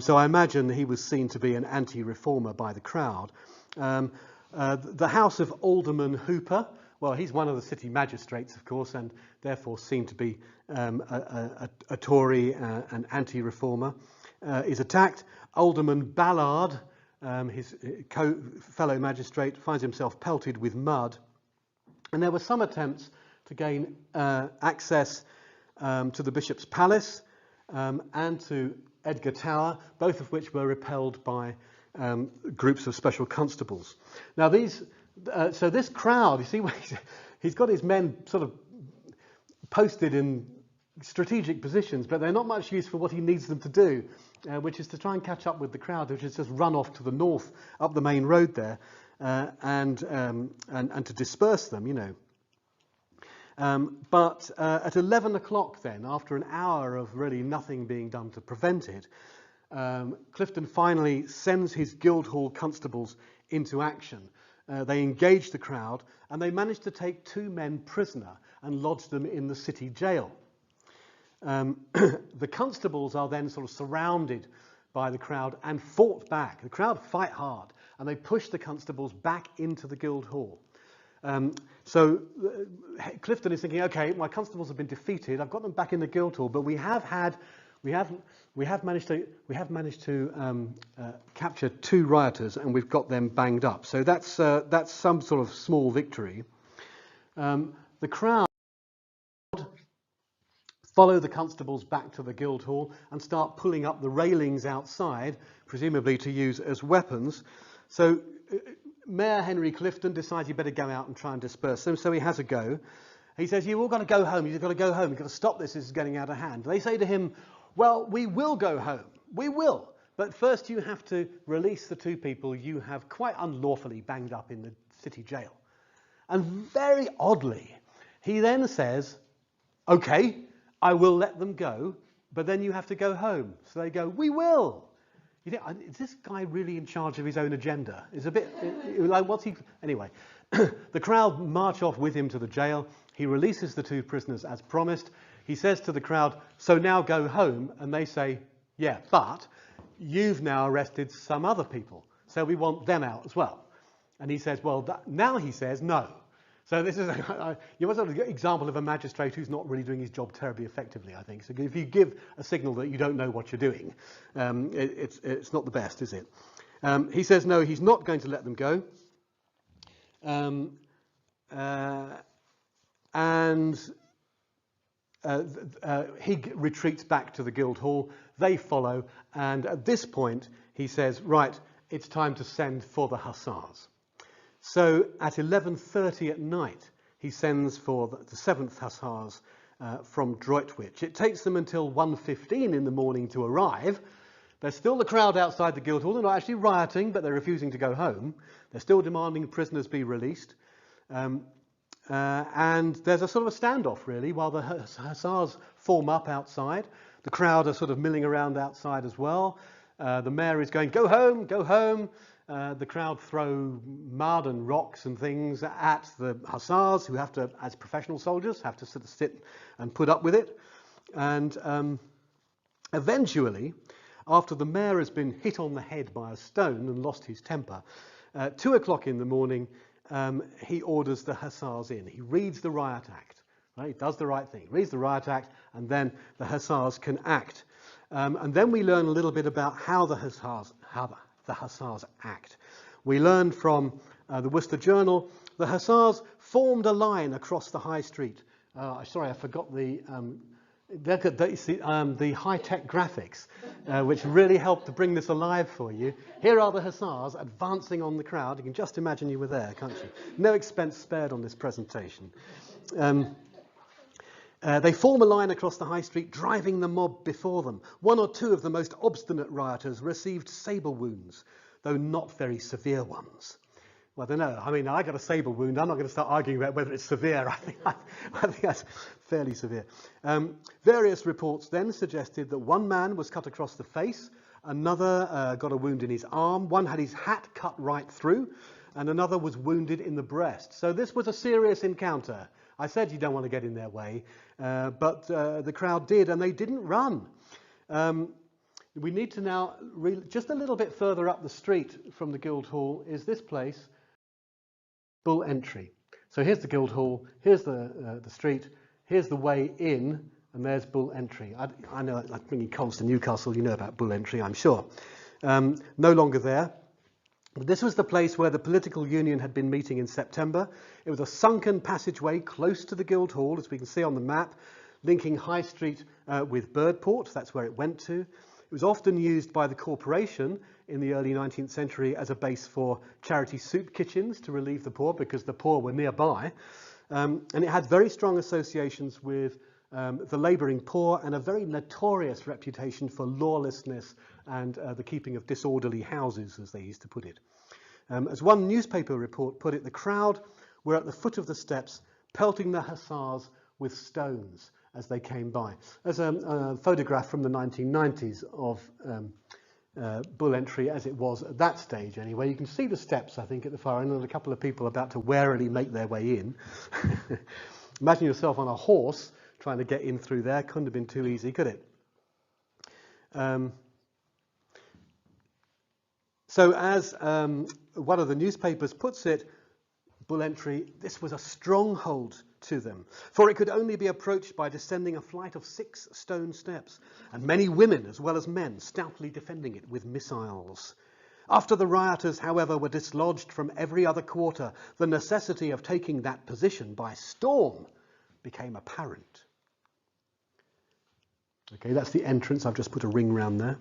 So I imagine he was seen to be an anti-reformer by the crowd. The house of Alderman Hooper, well, he's one of the city magistrates, of course, and therefore seen to be a Tory, an anti-reformer. is attacked. Alderman Ballard, his fellow magistrate, finds himself pelted with mud. And there were some attempts to gain access to the Bishop's Palace and to Edgar Tower, both of which were repelled by groups of special constables. Now so this crowd, you see, he's got his men sort of posted in strategic positions, but they're not much use for what he needs them to do, which is to try and catch up with the crowd, which has just run off to the north up the main road there, and to disperse them, you know. But at 11 o'clock then, after an hour of really nothing being done to prevent it, Clifton finally sends his Guildhall constables into action. They engage the crowd, and they manage to take 2 men prisoner and lodge them in the city jail. The constables are then sort of surrounded by the crowd and fought back. The crowd fight hard, and they push the constables back into the Guildhall. So Clifton is thinking, okay, my constables have been defeated. I've got them back in the Guildhall, but we have managed to capture 2 rioters, and we've got them banged up. So that's some sort of small victory. The crowd follow the constables back to the Guildhall and start pulling up the railings outside, presumably to use as weapons. So Mayor Henry Clifton decides he better go out and try and disperse them, so he has a go. He says, "You've all got to go home, you've got to go home, you've got to stop this, this is getting out of hand." They say to him, "Well, we will go home, we will, but first you have to release the 2 people you have quite unlawfully banged up in the city jail." And very oddly, he then says, "Okay, I will let them go, but then you have to go home." So they go, "We will." You think, is this guy really in charge of his own agenda? It's a bit like, what's he? Anyway, the crowd march off with him to the jail. He releases the 2 prisoners as promised. He says to the crowd, "So now go home." And they say, "Yeah, but you've now arrested some other people, so we want them out as well." And he says, "Well, now he says no." So this is an example of a magistrate who's not really doing his job terribly effectively, I think. So if you give a signal that you don't know what you're doing, it's not the best, is it? He says no, he's not going to let them go. He retreats back to the Guildhall. They follow, and at this point he says, "Right, it's time to send for the Hussars." So at 11:30 at night, he sends for the 7th Hussars from Droitwich. It takes them until 1:15 in the morning to arrive. There's still the crowd outside the Guildhall. They're not actually rioting, but they're refusing to go home. They're still demanding prisoners be released. And there's a sort of a standoff, really, while the Hussars form up outside. The crowd are sort of milling around outside as well. The mayor is going, "Go home, go home." The crowd throw mud and rocks and things at the Hussars, who have to, as professional soldiers, have to sort of sit and put up with it. And eventually, after the mayor has been hit on the head by a stone and lost his temper, 2 o'clock in the morning, he orders the Hussars in. He reads the Riot Act. Right? He does the right thing. He reads the Riot Act, and then the Hussars can act. And then we learn a little bit about how the Hussars act. We learn from the Worcester Journal, the Hussars formed a line across the High Street. Sorry, I forgot the high-tech graphics, which really helped to bring this alive for you. Here are the Hussars advancing on the crowd. You can just imagine you were there, can't you? No expense spared on this presentation. They form a line across the High Street, driving the mob before them. 1 or 2 of the most obstinate rioters received sabre wounds, though not very severe ones. Well, I don't know. I mean, I got a sabre wound. I'm not going to start arguing about whether it's severe. I think that's fairly severe. Various reports then suggested that 1 man was cut across the face, another got a wound in his arm, 1 had his hat cut right through, and another was wounded in the breast. So this was a serious encounter. I said you don't want to get in their way, but the crowd did, and they didn't run. We need to now, just a little bit further up the street from the Guildhall is this place, Bull Entry. So here's the Guildhall, here's the street, here's the way in, and there's Bull Entry. I know, like bringing coals to Newcastle, you know about Bull Entry, I'm sure. No longer there. But this was the place where the political union had been meeting in September. It was a sunken passageway close to the Guildhall, as we can see on the map, linking High Street with Birdport. That's where it went to. It was often used by the corporation in the early 19th century as a base for charity soup kitchens to relieve the poor, because the poor were nearby. And it had very strong associations with the labouring poor, and a very notorious reputation for lawlessness and the keeping of disorderly houses, as they used to put it. As one newspaper report put it, the crowd were at the foot of the steps, pelting the hussars with stones as they came by. There's a photograph from the 1990s of Bull Entry as it was at that stage anyway. You can see the steps, I think, at the far end, and a couple of people about to warily make their way in. Imagine yourself on a horse trying to get in through there. Couldn't have been too easy, could it? So as one of the newspapers puts it, Bull Entry, this was a stronghold to them, for it could only be approached by descending a flight of 6 stone steps, and many women as well as men stoutly defending it with missiles. After the rioters, however, were dislodged from every other quarter, the necessity of taking that position by storm became apparent. Okay, that's the entrance. I've just put a ring round there.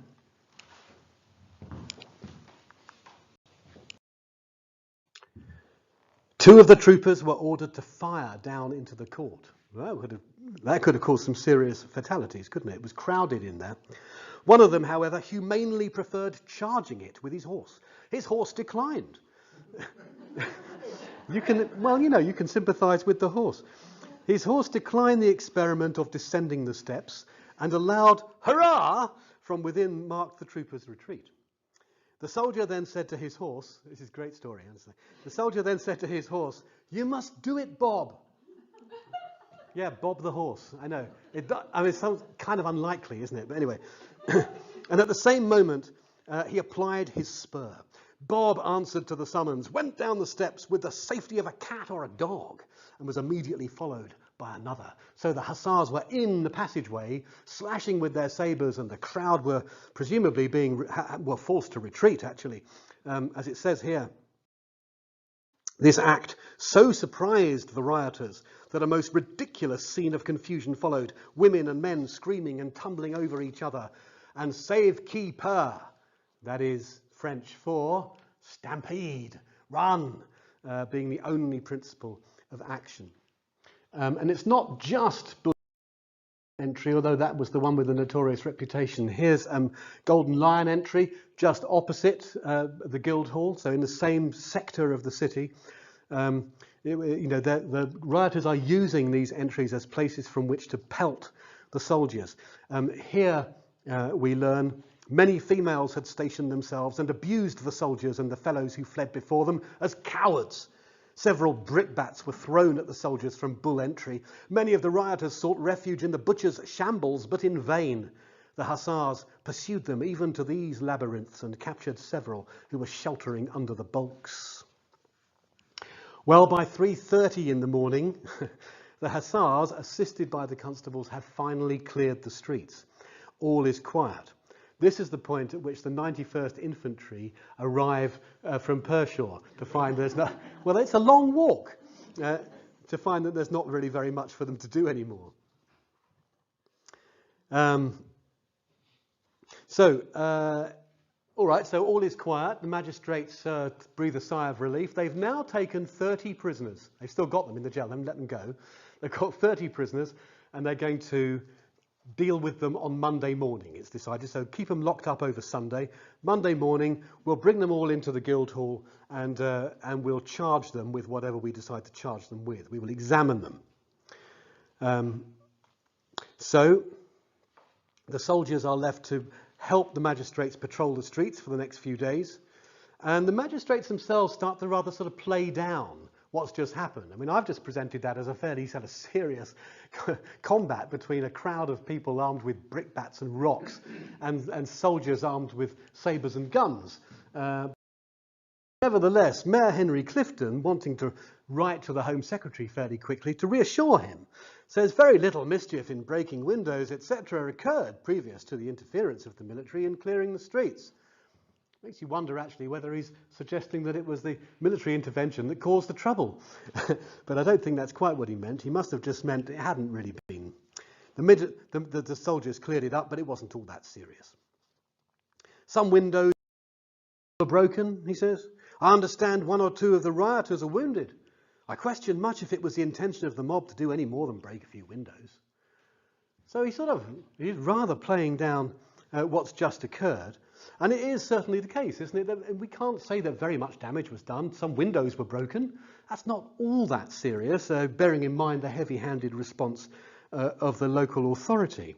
Two of the troopers were ordered to fire down into the court. Well, that could have caused some serious fatalities, couldn't it? It was crowded in there. One of them, however, humanely preferred charging it with his horse. His horse declined. You can sympathise with the horse. His horse declined the experiment of descending the steps, and a loud hurrah from within marked the trooper's retreat. The soldier then said to his horse, this is a great story, honestly. The soldier then said to his horse, "You must do it, Bob." Yeah, Bob the horse, I know. It sounds kind of unlikely, isn't it? But anyway. And at the same moment, he applied his spur. Bob answered to the summons, went down the steps with the safety of a cat or a dog, and was immediately followed by another. So the hussars were in the passageway, slashing with their sabres, and the crowd were presumably were forced to retreat, actually. As it says here, this act so surprised the rioters that a most ridiculous scene of confusion followed, women and men screaming and tumbling over each other, and save qui peut, that is French for stampede, run, being the only principle of action. And it's not just Bull Entry, although that was the one with the notorious reputation. Here's Golden Lion Entry, just opposite the Guildhall, so in the same sector of the city. The rioters are using these entries as places from which to pelt the soldiers. Here we learn many females had stationed themselves and abused the soldiers and the fellows who fled before them as cowards. Several brickbats were thrown at the soldiers from Bull Entry. Many of the rioters sought refuge in the butchers' shambles, but in vain. The hussars pursued them even to these labyrinths and captured several who were sheltering under the bulks. Well, by 3:30 in the morning, the hussars, assisted by the constables, have finally cleared the streets. All is quiet. This is the point at which the 91st Infantry arrive from Pershore to find there's not... Well, it's a long walk to find that there's not really very much for them to do anymore. All right, so all is quiet. The magistrates breathe a sigh of relief. They've now taken 30 prisoners. They've still got them in the jail. They haven't let them go. They've got 30 prisoners, and they're going to deal with them on Monday morning, it's decided. So keep them locked up over Sunday. Monday morning, we'll bring them all into the Guildhall and we'll charge them with whatever we decide to charge them with. We will examine them. So the soldiers are left to help the magistrates patrol the streets for the next few days. And the magistrates themselves start to rather sort of play down what's just happened. I mean, I've just presented that as a fairly sort of serious combat between a crowd of people armed with brickbats and rocks and soldiers armed with sabres and guns. Nevertheless, Mayor Henry Clifton, wanting to write to the Home Secretary fairly quickly to reassure him, says very little mischief in breaking windows, etc. occurred previous to the interference of the military in clearing the streets. Makes you wonder actually whether he's suggesting that it was the military intervention that caused the trouble. But I don't think that's quite what he meant. He must have just meant it hadn't really been. The soldiers cleared it up, but it wasn't all that serious. Some windows were broken, he says. I understand one or two of the rioters are wounded. I question much if it was the intention of the mob to do any more than break a few windows. So he's rather playing down what's just occurred. And it is certainly the case, isn't it? That we can't say that very much damage was done. Some windows were broken. That's not all that serious, bearing in mind the heavy-handed response of the local authority.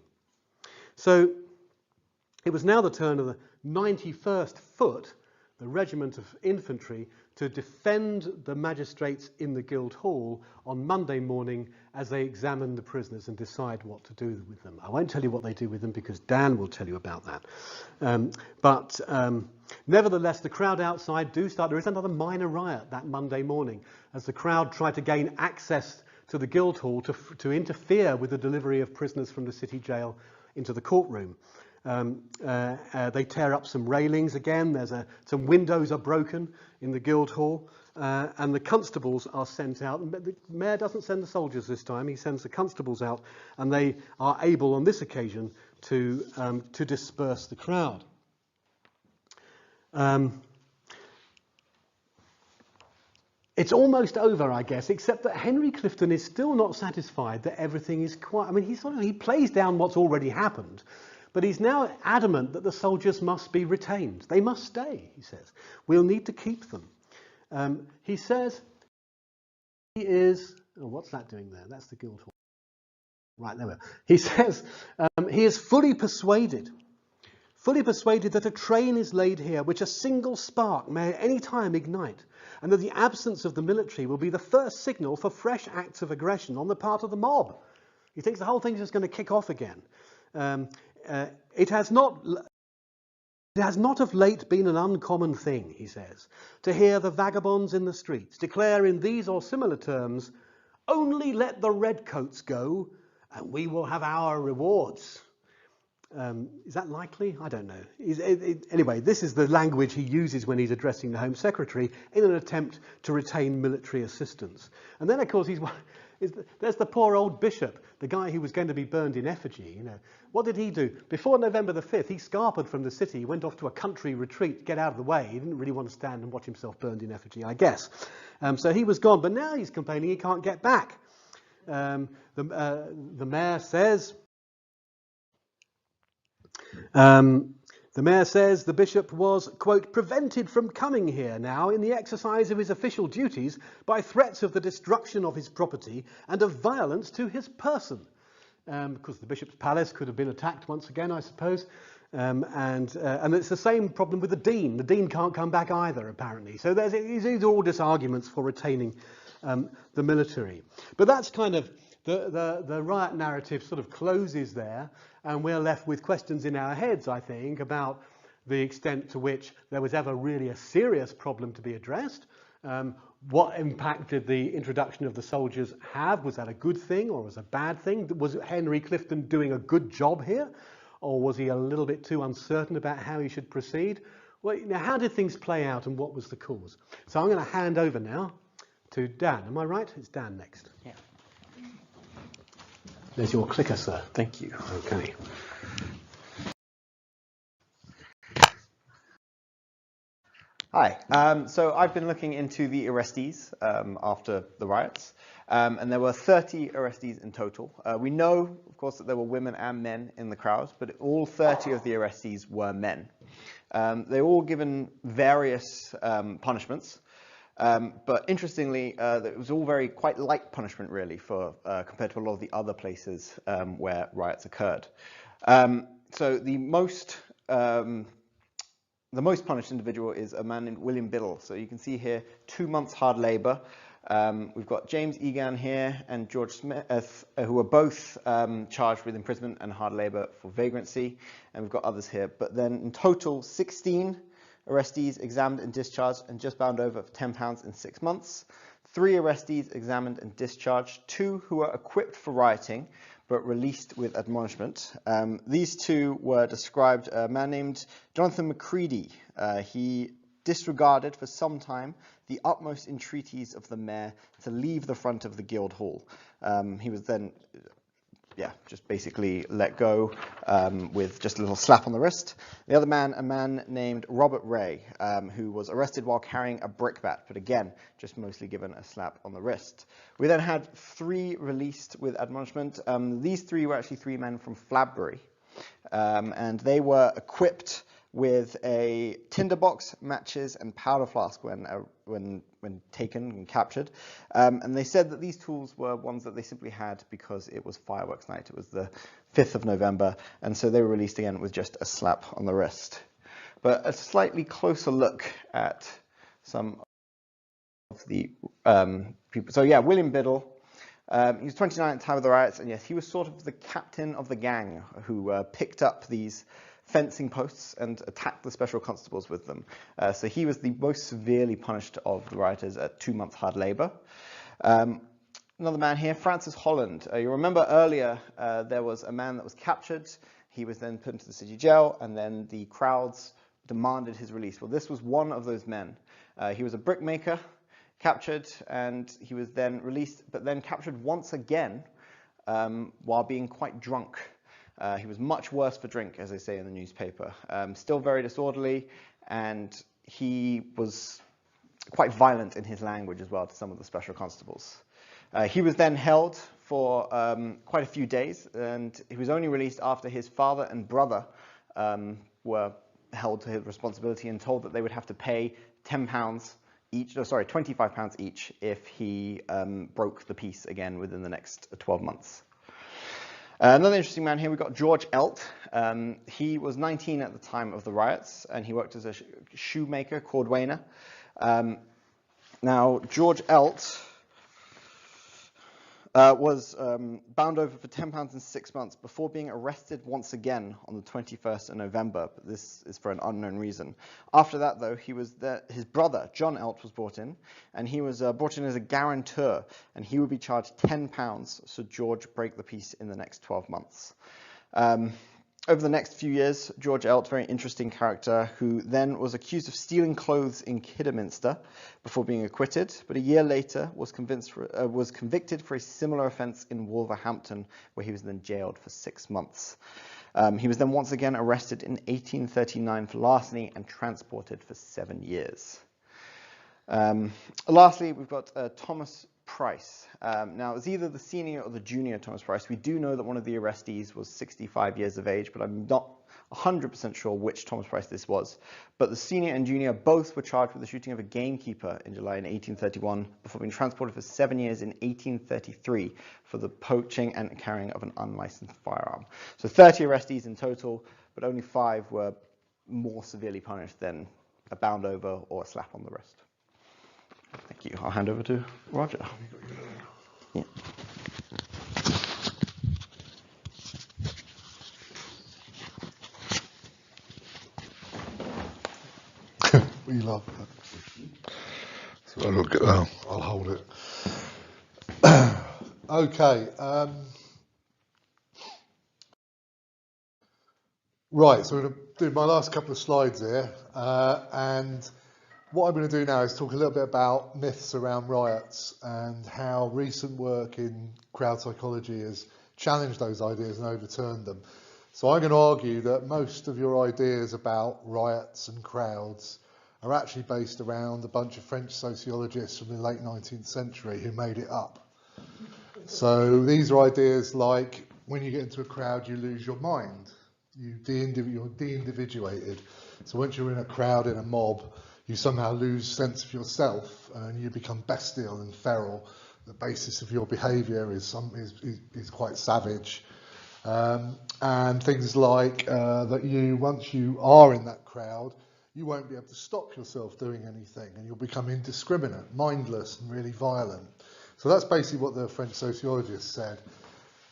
So it was now the turn of the 91st Foot, the regiment of infantry, to defend the magistrates in the Guildhall on Monday morning as they examine the prisoners and decide what to do with them. I won't tell you what they do with them because Dan will tell you about that. But nevertheless, the crowd outside do start. There is another minor riot that Monday morning as the crowd try to gain access to the Guildhall to interfere with the delivery of prisoners from the city jail into the courtroom. They tear up some railings again. Some windows are broken in the Guildhall, and the constables are sent out. The mayor doesn't send the soldiers this time. He sends the constables out, and they are able on this occasion to disperse the crowd. It's almost over, I guess, except that Henry Clifton is still not satisfied that everything is quite. I mean, he plays down what's already happened. But he's now adamant that the soldiers must be retained. They must stay, he says. We'll need to keep them. He says he is... Oh, what's that doing there? That's the Guildhall. Right, there we are. He says he is fully persuaded that a train is laid here which a single spark may at any time ignite, and that the absence of the military will be the first signal for fresh acts of aggression on the part of the mob. He thinks the whole thing is just going to kick off again. It has not of late been an uncommon thing, he says, to hear the vagabonds in the streets declare in these or similar terms, only let the redcoats go and we will have our rewards. Is that likely? I don't know. Anyway, this is the language he uses when he's addressing the Home Secretary in an attempt to retain military assistance. And then, of course, there's the poor old bishop, the guy who was going to be burned in effigy. You know, what did he do? Before November the 5th, he scarpered from the city, went off to a country retreat, get out of the way. He didn't really want to stand and watch himself burned in effigy, I guess. So he was gone, but now he's complaining he can't get back. The mayor says... The mayor says the bishop was, quote, prevented from coming here now in the exercise of his official duties by threats of the destruction of his property and of violence to his person. Because the bishop's palace could have been attacked once again, I suppose. And it's the same problem with the dean. The dean can't come back either, apparently. So these are all just arguments for retaining the military. But that's kind of... The riot narrative sort of closes there, and we're left with questions in our heads, I think, about the extent to which there was ever really a serious problem to be addressed. What impact did the introduction of the soldiers have? Was that a good thing or was it a bad thing? Was Henry Clifton doing a good job here? Or was he a little bit too uncertain about how he should proceed? Well, now, how did things play out and what was the cause? So I'm going to hand over now to Dan. Am I right? It's Dan next. Yeah. There's your clicker, sir. Thank you. Okay. Hi. So I've been looking into the arrestees after the riots, and there were 30 arrestees in total. We know, of course, that there were women and men in the crowd, but all 30 of the arrestees were men. They were all given various punishments. But interestingly, it was all quite light punishment, really, compared to a lot of the other places where riots occurred. So the most punished individual is a man named William Biddle. So you can see here 2 months hard labour. We've got James Egan here and George Smith, who are both charged with imprisonment and hard labour for vagrancy. And we've got others here. But then in total, 16 arrestees examined and discharged and just bound over for £10 in 6 months. 3 arrestees examined and discharged, 2 who were equipped for rioting but released with admonishment. These 2 were described, a man named Jonathan Macready. He disregarded for some time the utmost entreaties of the mayor to leave the front of the guild hall. He was then just basically let go with just a little slap on the wrist. The other man, a man named Robert Ray, who was arrested while carrying a brickbat, but again, just mostly given a slap on the wrist. We then had 3 released with admonishment. These 3 were actually 3 men from Fladbury, and they were equipped with a tinderbox, matches, and powder flask when taken and captured. And they said that these tools were ones that they simply had because it was fireworks night. It was the 5th of November, and so they were released again with just a slap on the wrist. But a slightly closer look at some of the people. So yeah, William Biddle. He was 29 at the time of the riots, and yes, he was sort of the captain of the gang who picked up these fencing posts and attacked the special constables with them. So he was the most severely punished of the rioters at 2 months hard labour. Another man here, Francis Holland. You remember earlier there was a man that was captured. He was then put into the city jail, and then the crowds demanded his release. Well, this was one of those men. He was a brickmaker, captured, and he was then released, but then captured once again while being quite drunk. He was much worse for drink, as they say in the newspaper. Still very disorderly, and he was quite violent in his language as well to some of the special constables. He was then held for quite a few days, and he was only released after his father and brother were held to his responsibility and told that they would have to pay £25 each if he broke the peace again within the next 12 months. Another interesting man here, we've got George Elt. He was 19 at the time of the riots, and he worked as a shoemaker, cordwainer. Now, George Elt was bound over for £10 in 6 months before being arrested once again on the 21st of November, but this is for an unknown reason. After that, though, his brother, John Elt, was brought in, and he was brought in as a guarantor, and he would be charged £10 should George break the peace in the next 12 months. Over the next few years, George Elt, very interesting character, who then was accused of stealing clothes in Kidderminster before being acquitted, but a year later was convicted for a similar offence in Wolverhampton, where he was then jailed for 6 months. He was then once again arrested in 1839 for larceny and transported for 7 years. Lastly, we've got Thomas Price. Now, it's either the senior or the junior Thomas Price. We do know that one of the arrestees was 65 years of age, but I'm not 100% sure which Thomas Price this was. But the senior and junior both were charged with the shooting of a gamekeeper in July in 1831 before being transported for 7 years in 1833 for the poaching and carrying of an unlicensed firearm. So 30 arrestees in total, but only 5 were more severely punished than a bound over or a slap on the wrist. Thank you. I'll hand over to Roger. Yeah. We love that. So look at that. I'll hold it. Okay. Right. So I'm going to do my last couple of slides here, and what I'm going to do now is talk a little bit about myths around riots and how recent work in crowd psychology has challenged those ideas and overturned them. So I'm going to argue that most of your ideas about riots and crowds are actually based around a bunch of French sociologists from the late 19th century who made it up. So these are ideas like when you get into a crowd, you lose your mind. You're de-individuated. So once you're in a crowd, in a mob, you somehow lose sense of yourself and you become bestial and feral. The basis of your behaviour is quite savage. And things like that once you are in that crowd, you won't be able to stop yourself doing anything and you'll become indiscriminate, mindless and really violent. So that's basically what the French sociologists said.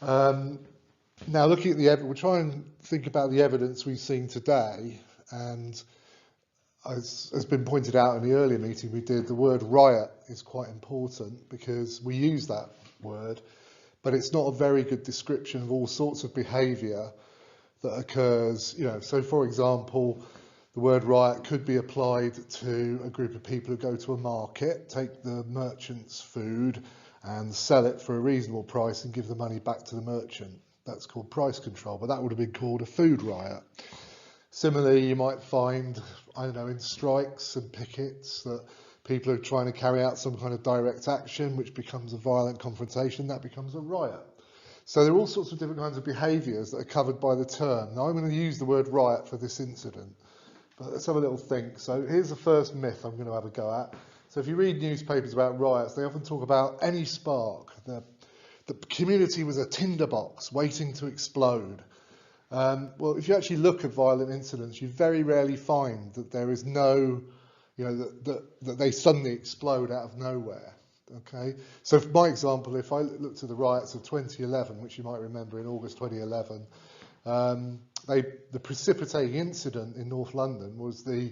Now looking at the evidence, we'll try and think about the evidence we've seen today, and as has been pointed out in the earlier meeting we did, the word riot is quite important because we use that word, but it's not a very good description of all sorts of behaviour that occurs. So for example, the word riot could be applied to a group of people who go to a market, take the merchant's food and sell it for a reasonable price and give the money back to the merchant. That's called price control, but that would have been called a food riot. Similarly, you might find, in strikes and pickets that people are trying to carry out some kind of direct action, which becomes a violent confrontation, that becomes a riot. So there are all sorts of different kinds of behaviours that are covered by the term. Now I'm going to use the word riot for this incident, but let's have a little think. So here's the first myth I'm going to have a go at. So if you read newspapers about riots, they often talk about any spark. The community was a tinderbox waiting to explode. Well, if you actually look at violent incidents, you very rarely find that there is no, that they suddenly explode out of nowhere. Okay, so for my example, if I looked at the riots of 2011, which you might remember in August 2011, the precipitating incident in North London was the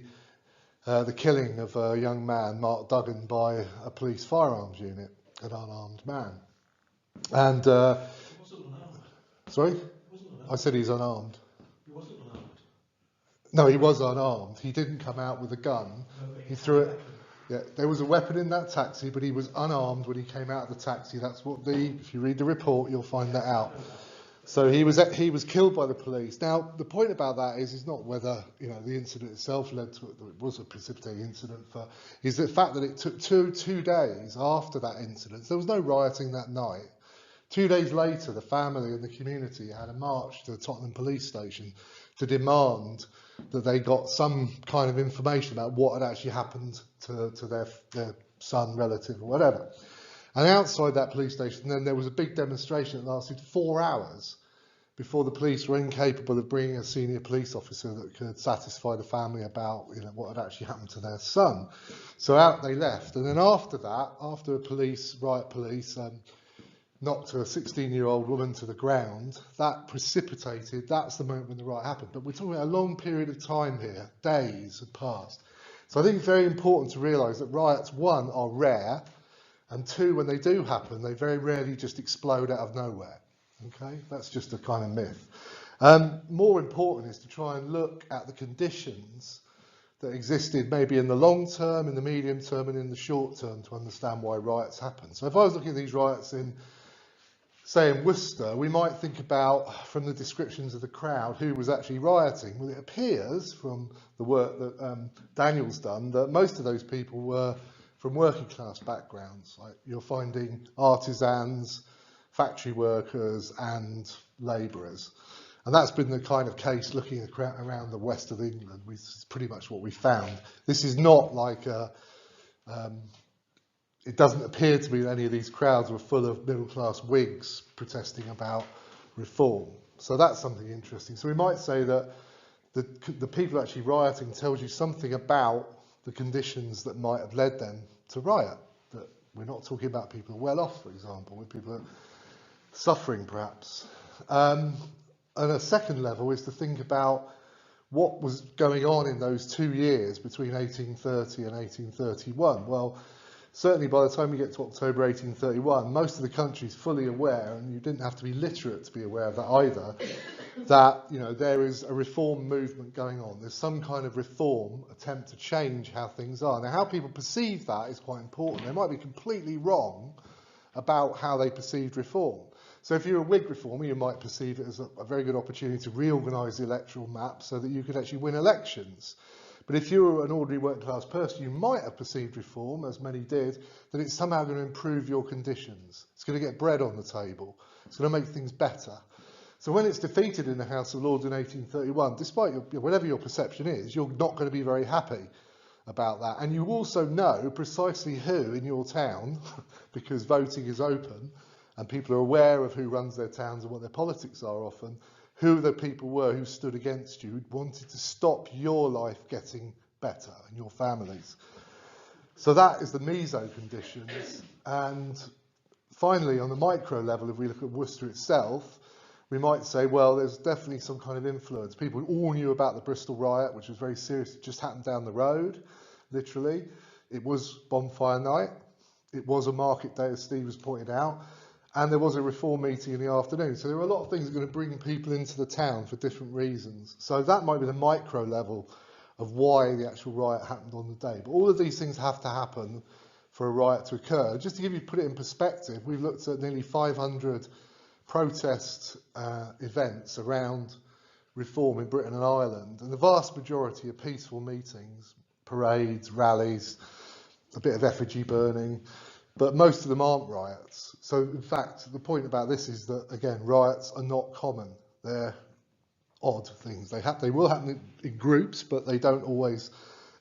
killing of a young man, Mark Duggan, by a police firearms unit, an unarmed man. And He wasn't unarmed. sorry, He wasn't unarmed. I said he's unarmed. He wasn't unarmed. No, he was unarmed. He didn't come out with a gun. He threw it. Yeah, there was a weapon in that taxi, but he was unarmed when he came out of the taxi. That's what if you read the report, you'll find that out. So he was killed by the police. Now, the point about that is not whether the incident itself led to it was a precipitating incident. Is the fact that it took two days after that incident. There was no rioting that night. 2 days later, the family and the community had a march to the Tottenham police station to demand that they got some kind of information about what had actually happened to their son, relative, or whatever. And outside that police station, then there was a big demonstration that lasted 4 hours before the police were incapable of bringing a senior police officer that could satisfy the family about what had actually happened to their son. So out they left. And then after that, after riot police knocked a 16-year-old woman to the ground, that precipitated, that's the moment when the riot happened. But we're talking about a long period of time here, days had passed. So I think it's very important to realise that riots, one, are rare, and two, when they do happen, they very rarely just explode out of nowhere. Okay, that's just a kind of myth. More important is to try and look at the conditions that existed maybe in the long term, in the medium term, and in the short term to understand why riots happen. So if I was looking at these riots in Worcester, we might think about, from the descriptions of the crowd, who was actually rioting. Well, it appears from the work that Daniel's done that most of those people were from working class backgrounds. Like you're finding artisans, factory workers and labourers. And that's been the kind of case looking around the west of England. It's pretty much what we found. This is not like it doesn't appear to me that any of these crowds were full of middle-class Whigs protesting about reform. So that's something interesting. So we might say that the people actually rioting tells you something about the conditions that might have led them to riot. That we're not talking about people who are well off, for example, we're people who are suffering perhaps. And a second level is to think about what was going on in those 2 years between 1830 and 1831. Well, certainly by the time we get to October 1831, most of the country is fully aware, and you didn't have to be literate to be aware of that either, that there is a reform movement going on. There's some kind of reform attempt to change how things are. Now, how people perceive that is quite important. They might be completely wrong about how they perceived reform. So if you're a Whig reformer, you might perceive it as a very good opportunity to reorganise the electoral map so that you could actually win elections. But if you were an ordinary working class person, you might have perceived reform, as many did, that it's somehow going to improve your conditions. It's going to get bread on the table. It's going to make things better. So when it's defeated in the House of Lords in 1831, despite whatever your perception is, you're not going to be very happy about that. And you also know precisely who in your town, because voting is open, and people are aware of who runs their towns and what their politics are often, who the people were who stood against you, who wanted to stop your life getting better and your families. So that is the meso conditions. And finally, on the micro level, if we look at Worcester itself, we might say, well, there's definitely some kind of influence. People all knew about the Bristol riot, which was very serious. It just happened down the road, literally. It was bonfire night. It was a market day, as Steve has pointed out. And there was a reform meeting in the afternoon. So there were a lot of things that are going to bring people into the town for different reasons. So that might be the micro level of why the actual riot happened on the day. But all of these things have to happen for a riot to occur. Just to give you, put it in perspective, we've looked at nearly 500 protest events around reform in Britain and Ireland, and the vast majority are peaceful meetings, parades, rallies, a bit of effigy burning, but most of them aren't riots. So in fact, the point about this is that, again, riots are not common. They're odd things. They will happen in groups, but they don't always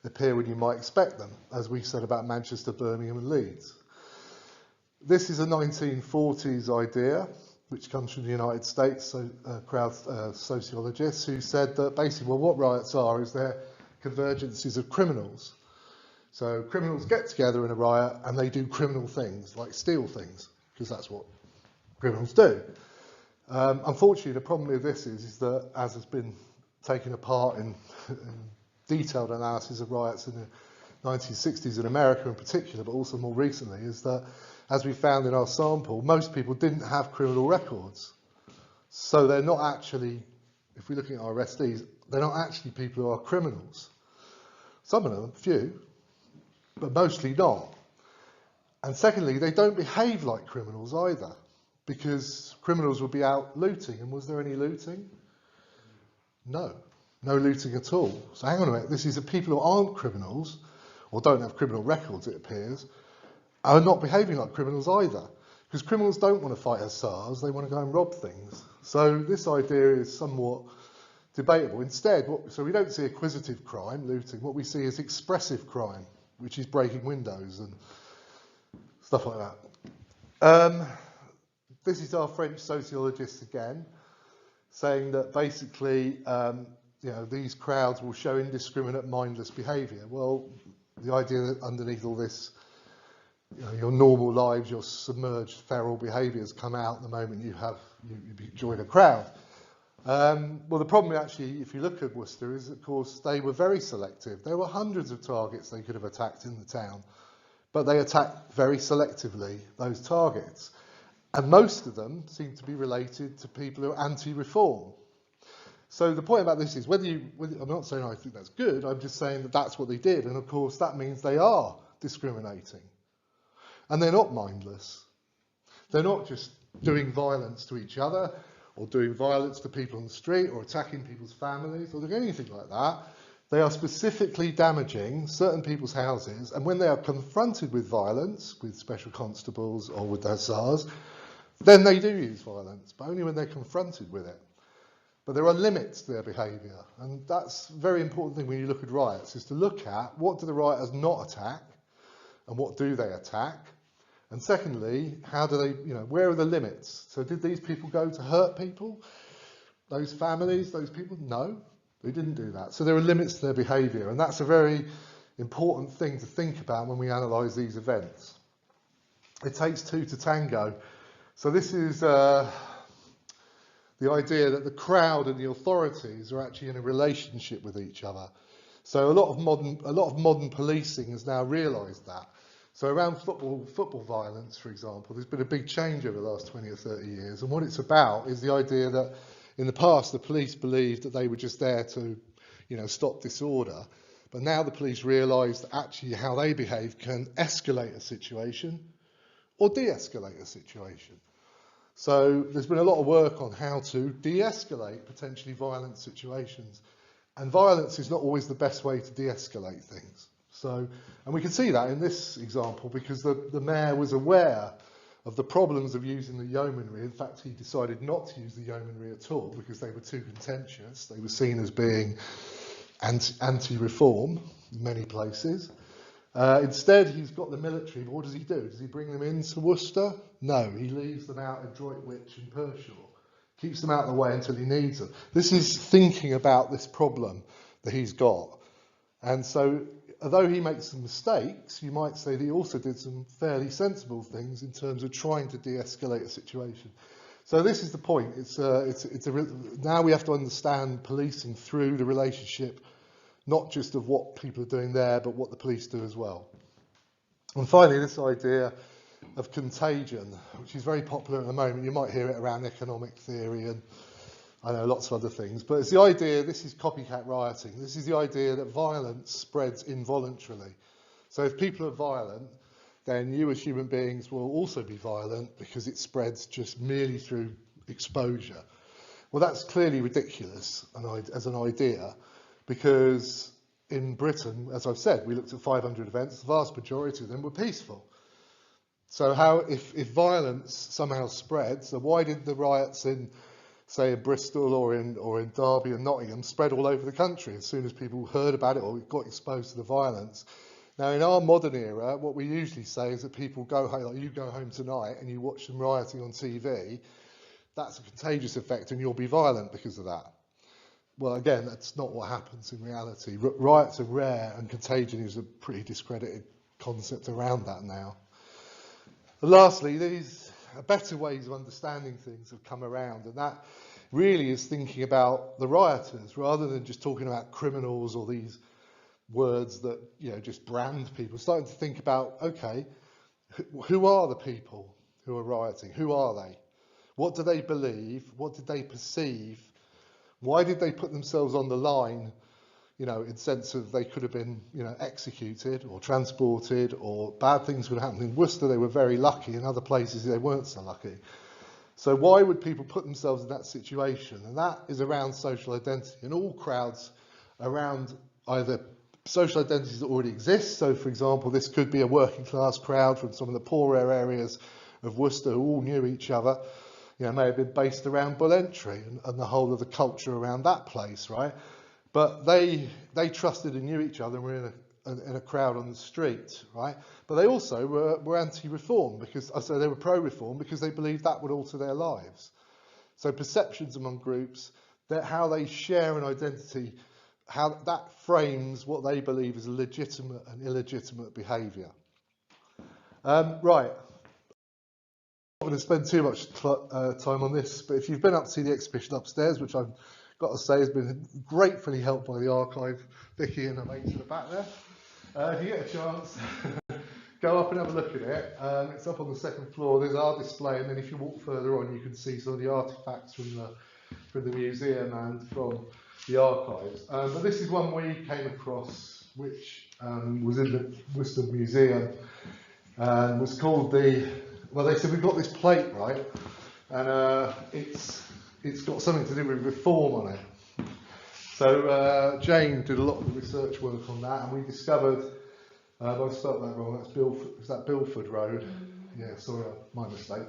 appear when you might expect them, as we said about Manchester, Birmingham and Leeds. This is a 1940s idea, which comes from the United States, so crowd sociologists, who said that basically, well, what riots are is they're convergences of criminals. So criminals get together in a riot and they do criminal things, like steal things, because that's what criminals do. Unfortunately, the problem with this is that, as has been taken apart in detailed analysis of riots in the 1960s in America in particular, but also more recently, is that, as we found in our sample, most people didn't have criminal records. So they're not actually, if we're looking at our arrestees, they're not actually people who are criminals. Some of them, few, but mostly not. And secondly, they don't behave like criminals either, because criminals would be out looting. And was there any looting? No looting at all. So hang on a minute, this is the people who aren't criminals, or don't have criminal records, it appears, are not behaving like criminals either. Because criminals don't want to fight hussars, they want to go and rob things. So this idea is somewhat debatable. Instead, so we don't see acquisitive crime, looting, what we see is expressive crime, which is breaking windows and stuff like that. This is our French sociologist again, saying that basically, these crowds will show indiscriminate, mindless behaviour. Well, the idea that underneath all this, your normal lives, your submerged feral behaviours come out the moment you join a crowd. Well, the problem actually, if you look at Worcester, is of course they were very selective. There were hundreds of targets they could have attacked in the town, but they attacked very selectively those targets. And most of them seem to be related to people who are anti-reform. So the point about this is, I'm not saying I think that's good, I'm just saying that that's what they did. And of course, that means they are discriminating. And they're not mindless. They're not just doing violence to each other, or doing violence to people on the street, or attacking people's families, or doing anything like that. They are specifically damaging certain people's houses, and when they are confronted with violence, with special constables or with the hussars, then they do use violence, but only when they're confronted with it. But there are limits to their behaviour, and that's a very important thing when you look at riots, is to look at what do the rioters not attack, and what do they attack, and secondly, how do they, where are the limits? So did these people go to hurt people? Those families, those people? No, they didn't do that. So there are limits to their behaviour, and that's a very important thing to think about when we analyse these events. It takes two to tango. So this is the idea that the crowd and the authorities are actually in a relationship with each other. So a lot of modern policing has now realised that. So around football violence, for example, there's been a big change over the last 20 or 30 years. And what it's about is the idea that in the past, the police believed that they were just there to, stop disorder. But now the police realise that actually how they behave can escalate a situation or de-escalate a situation. So there's been a lot of work on how to de-escalate potentially violent situations. And violence is not always the best way to de-escalate things. So, and we can see that in this example because the mayor was aware of the problems of using the yeomanry. In fact, he decided not to use the yeomanry at all because they were too contentious. They were seen as being anti-reform in many places. Instead, he's got the military. But what does he do? Does he bring them into Worcester? No, he leaves them out at Droitwich and Pershore. Keeps them out of the way until he needs them. This is thinking about this problem that he's got. And so, although he makes some mistakes, you might say that he also did some fairly sensible things in terms of trying to de-escalate a situation. So this is the point. Now we have to understand policing through the relationship, not just of what people are doing there, but what the police do as well. And finally, this idea of contagion, which is very popular at the moment. You might hear it around economic theory and I know lots of other things, but it's the idea, this is copycat rioting. This is the idea that violence spreads involuntarily. So if people are violent, then you as human beings will also be violent because it spreads just merely through exposure. Well, that's clearly ridiculous as an idea, because in Britain, as I've said, we looked at 500 events, the vast majority of them were peaceful. So how, if violence somehow spreads, so why did the riots in, say, in Bristol or in Derby and Nottingham spread all over the country as soon as people heard about it or got exposed to the violence? Now, in our modern era, what we usually say is that people go home, like you go home tonight and you watch them rioting on TV, that's a contagious effect and you'll be violent because of that. Well, again, that's not what happens in reality. Riots are rare and contagion is a pretty discredited concept around that now. And lastly, these better ways of understanding things have come around, and that really is thinking about the rioters rather than just talking about criminals or these words that, you know, just brand people. Starting to think about, okay, who are the people who are rioting? Who are they? What do they believe? What did they perceive? Why did they put themselves on the line, you know, in sense of they could have been, you know, executed or transported or bad things would happen. In Worcester, they were very lucky. In other places, they weren't so lucky. So why would people put themselves in that situation? And that is around social identity. And all crowds around either social identities that already exist. So, for example, this could be a working class crowd from some of the poorer areas of Worcester who all knew each other. You know, may have been based around Bull Entry and the whole of the culture around that place, right? But they trusted and knew each other and were in a crowd on the street, right? But they also were anti-reform because, so they were pro-reform because they believed that would alter their lives. So perceptions among groups, that how they share an identity, how that frames what they believe is legitimate and illegitimate behaviour. Right. I'm not going to spend too much time on this, but if you've been up to see the exhibition upstairs, which I've got to say has been gratefully helped by the archive, Vicky and her mates at the back there. If you get a chance, go up and have a look at it. It's up on the second floor. There's our display, and then if you walk further on, you can see some of the artefacts from the museum and from the archives. But this is one we came across, which was in the Worcester Museum, and was called the. Well, they said we've got this plate, right, and it's got something to do with reform on it. So Jane did a lot of the research work on that, and we discovered, I spelt that wrong, is that Bilford Road? Yeah, sorry, my mistake.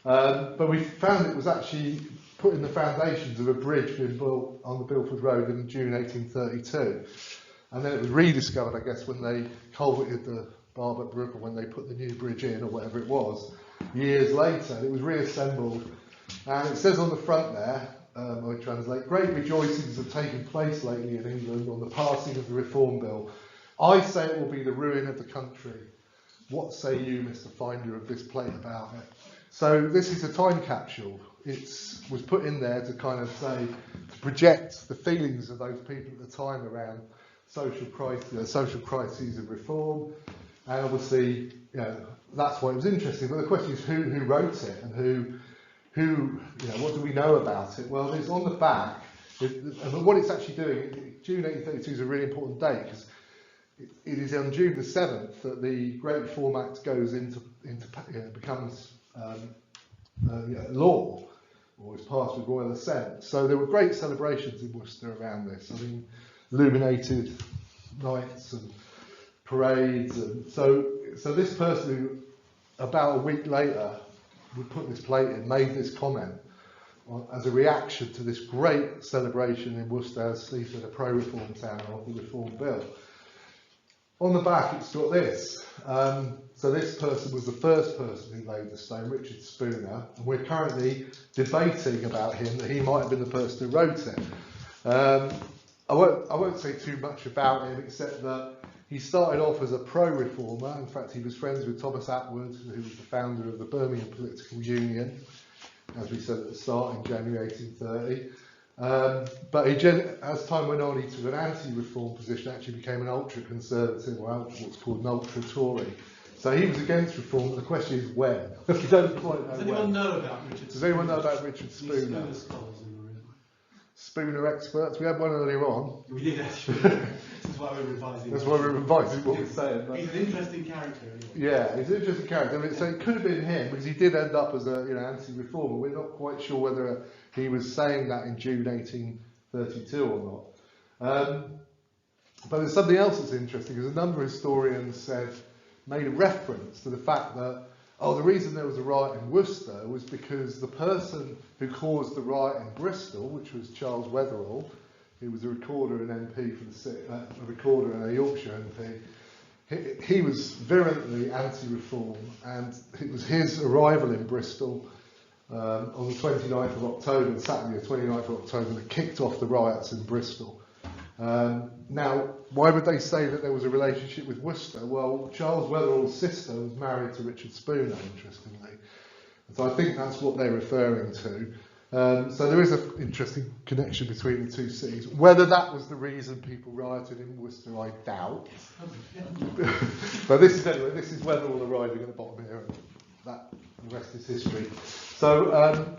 But we found it was actually put in the foundations of a bridge being built on the Bilford Road in June 1832. And then it was rediscovered, I guess, when they culverted the Barbet Brook, or when they put the new bridge in, or whatever it was, years later. It was reassembled. And it says on the front there, I translate, great rejoicings have taken place lately in England on the passing of the Reform Bill. I say it will be the ruin of the country. What say you, Mr. Finder, of this plate about it? So this is a time capsule. It was put in there to kind of say, to project the feelings of those people at the time around social crises of reform. And obviously, you know, that's why it was interesting. But the question is who wrote it and who, you know, what do we know about it? Well, it's on the back. And what it's actually doing, June 1832 is a really important date because it is on June the 7th that the Great Reform Act goes into becomes law, or is passed with royal assent. So there were great celebrations in Worcester around this. I mean, illuminated nights and parades, and so this person who, about a week later, would put this plate in, made this comment as a reaction to this great celebration in Worcester, as Steve said, a pro-reform town of the Reform Bill. On the back, it's got this. So this person was the first person who laid the stone, Richard Spooner, and we're currently debating about him that he might have been the person who wrote it. I won't say too much about him, except that he started off as a pro-reformer. In fact, he was friends with Thomas Atwood, who was the founder of the Birmingham Political Union. as we said at the start, in January 1830. But as time went on, he took an anti-reform position, actually became an ultra-conservative, or what's called an ultra-Tory. So he was against reform, but the question is when. We don't quite know Does anyone when. know about Richard Does anyone know about Richard Spooner? Spooner scholars in the room. Spooner experts. We had one earlier on. We did actually. This is why we're revising. That's why we're revising what we're saying. But he's an interesting character. Anyway. yeah, he's an interesting character. I mean, so it could have been him because he did end up as a anti-reformer. We're not quite sure whether he was saying that in June 1832 or not. But there's something else that's interesting, because a number of historians made a reference to the fact that, the reason there was a riot in Worcester was because the person who caused the riot in Bristol, which was Charles Wetherell, who was a recorder and MP for the city, a recorder and a Yorkshire MP, he was virulently anti-reform, and it was his arrival in Bristol on the 29th of October, Saturday the 29th of October, that kicked off the riots in Bristol. Now, why would they say that there was a relationship with Worcester? Well, Charles Wetherell's sister was married to Richard Spooner, interestingly. So I think that's what they're referring to. So there is an interesting connection between the two cities. Whether that was the reason people rioted in Worcester, I doubt. But this is Wetherell arriving at the bottom here. The rest is history. So,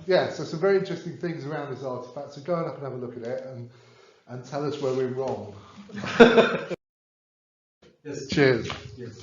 so some very interesting things around this artefact. So go up and have a look at it and tell us where we're wrong. Yes. Cheers. Yes.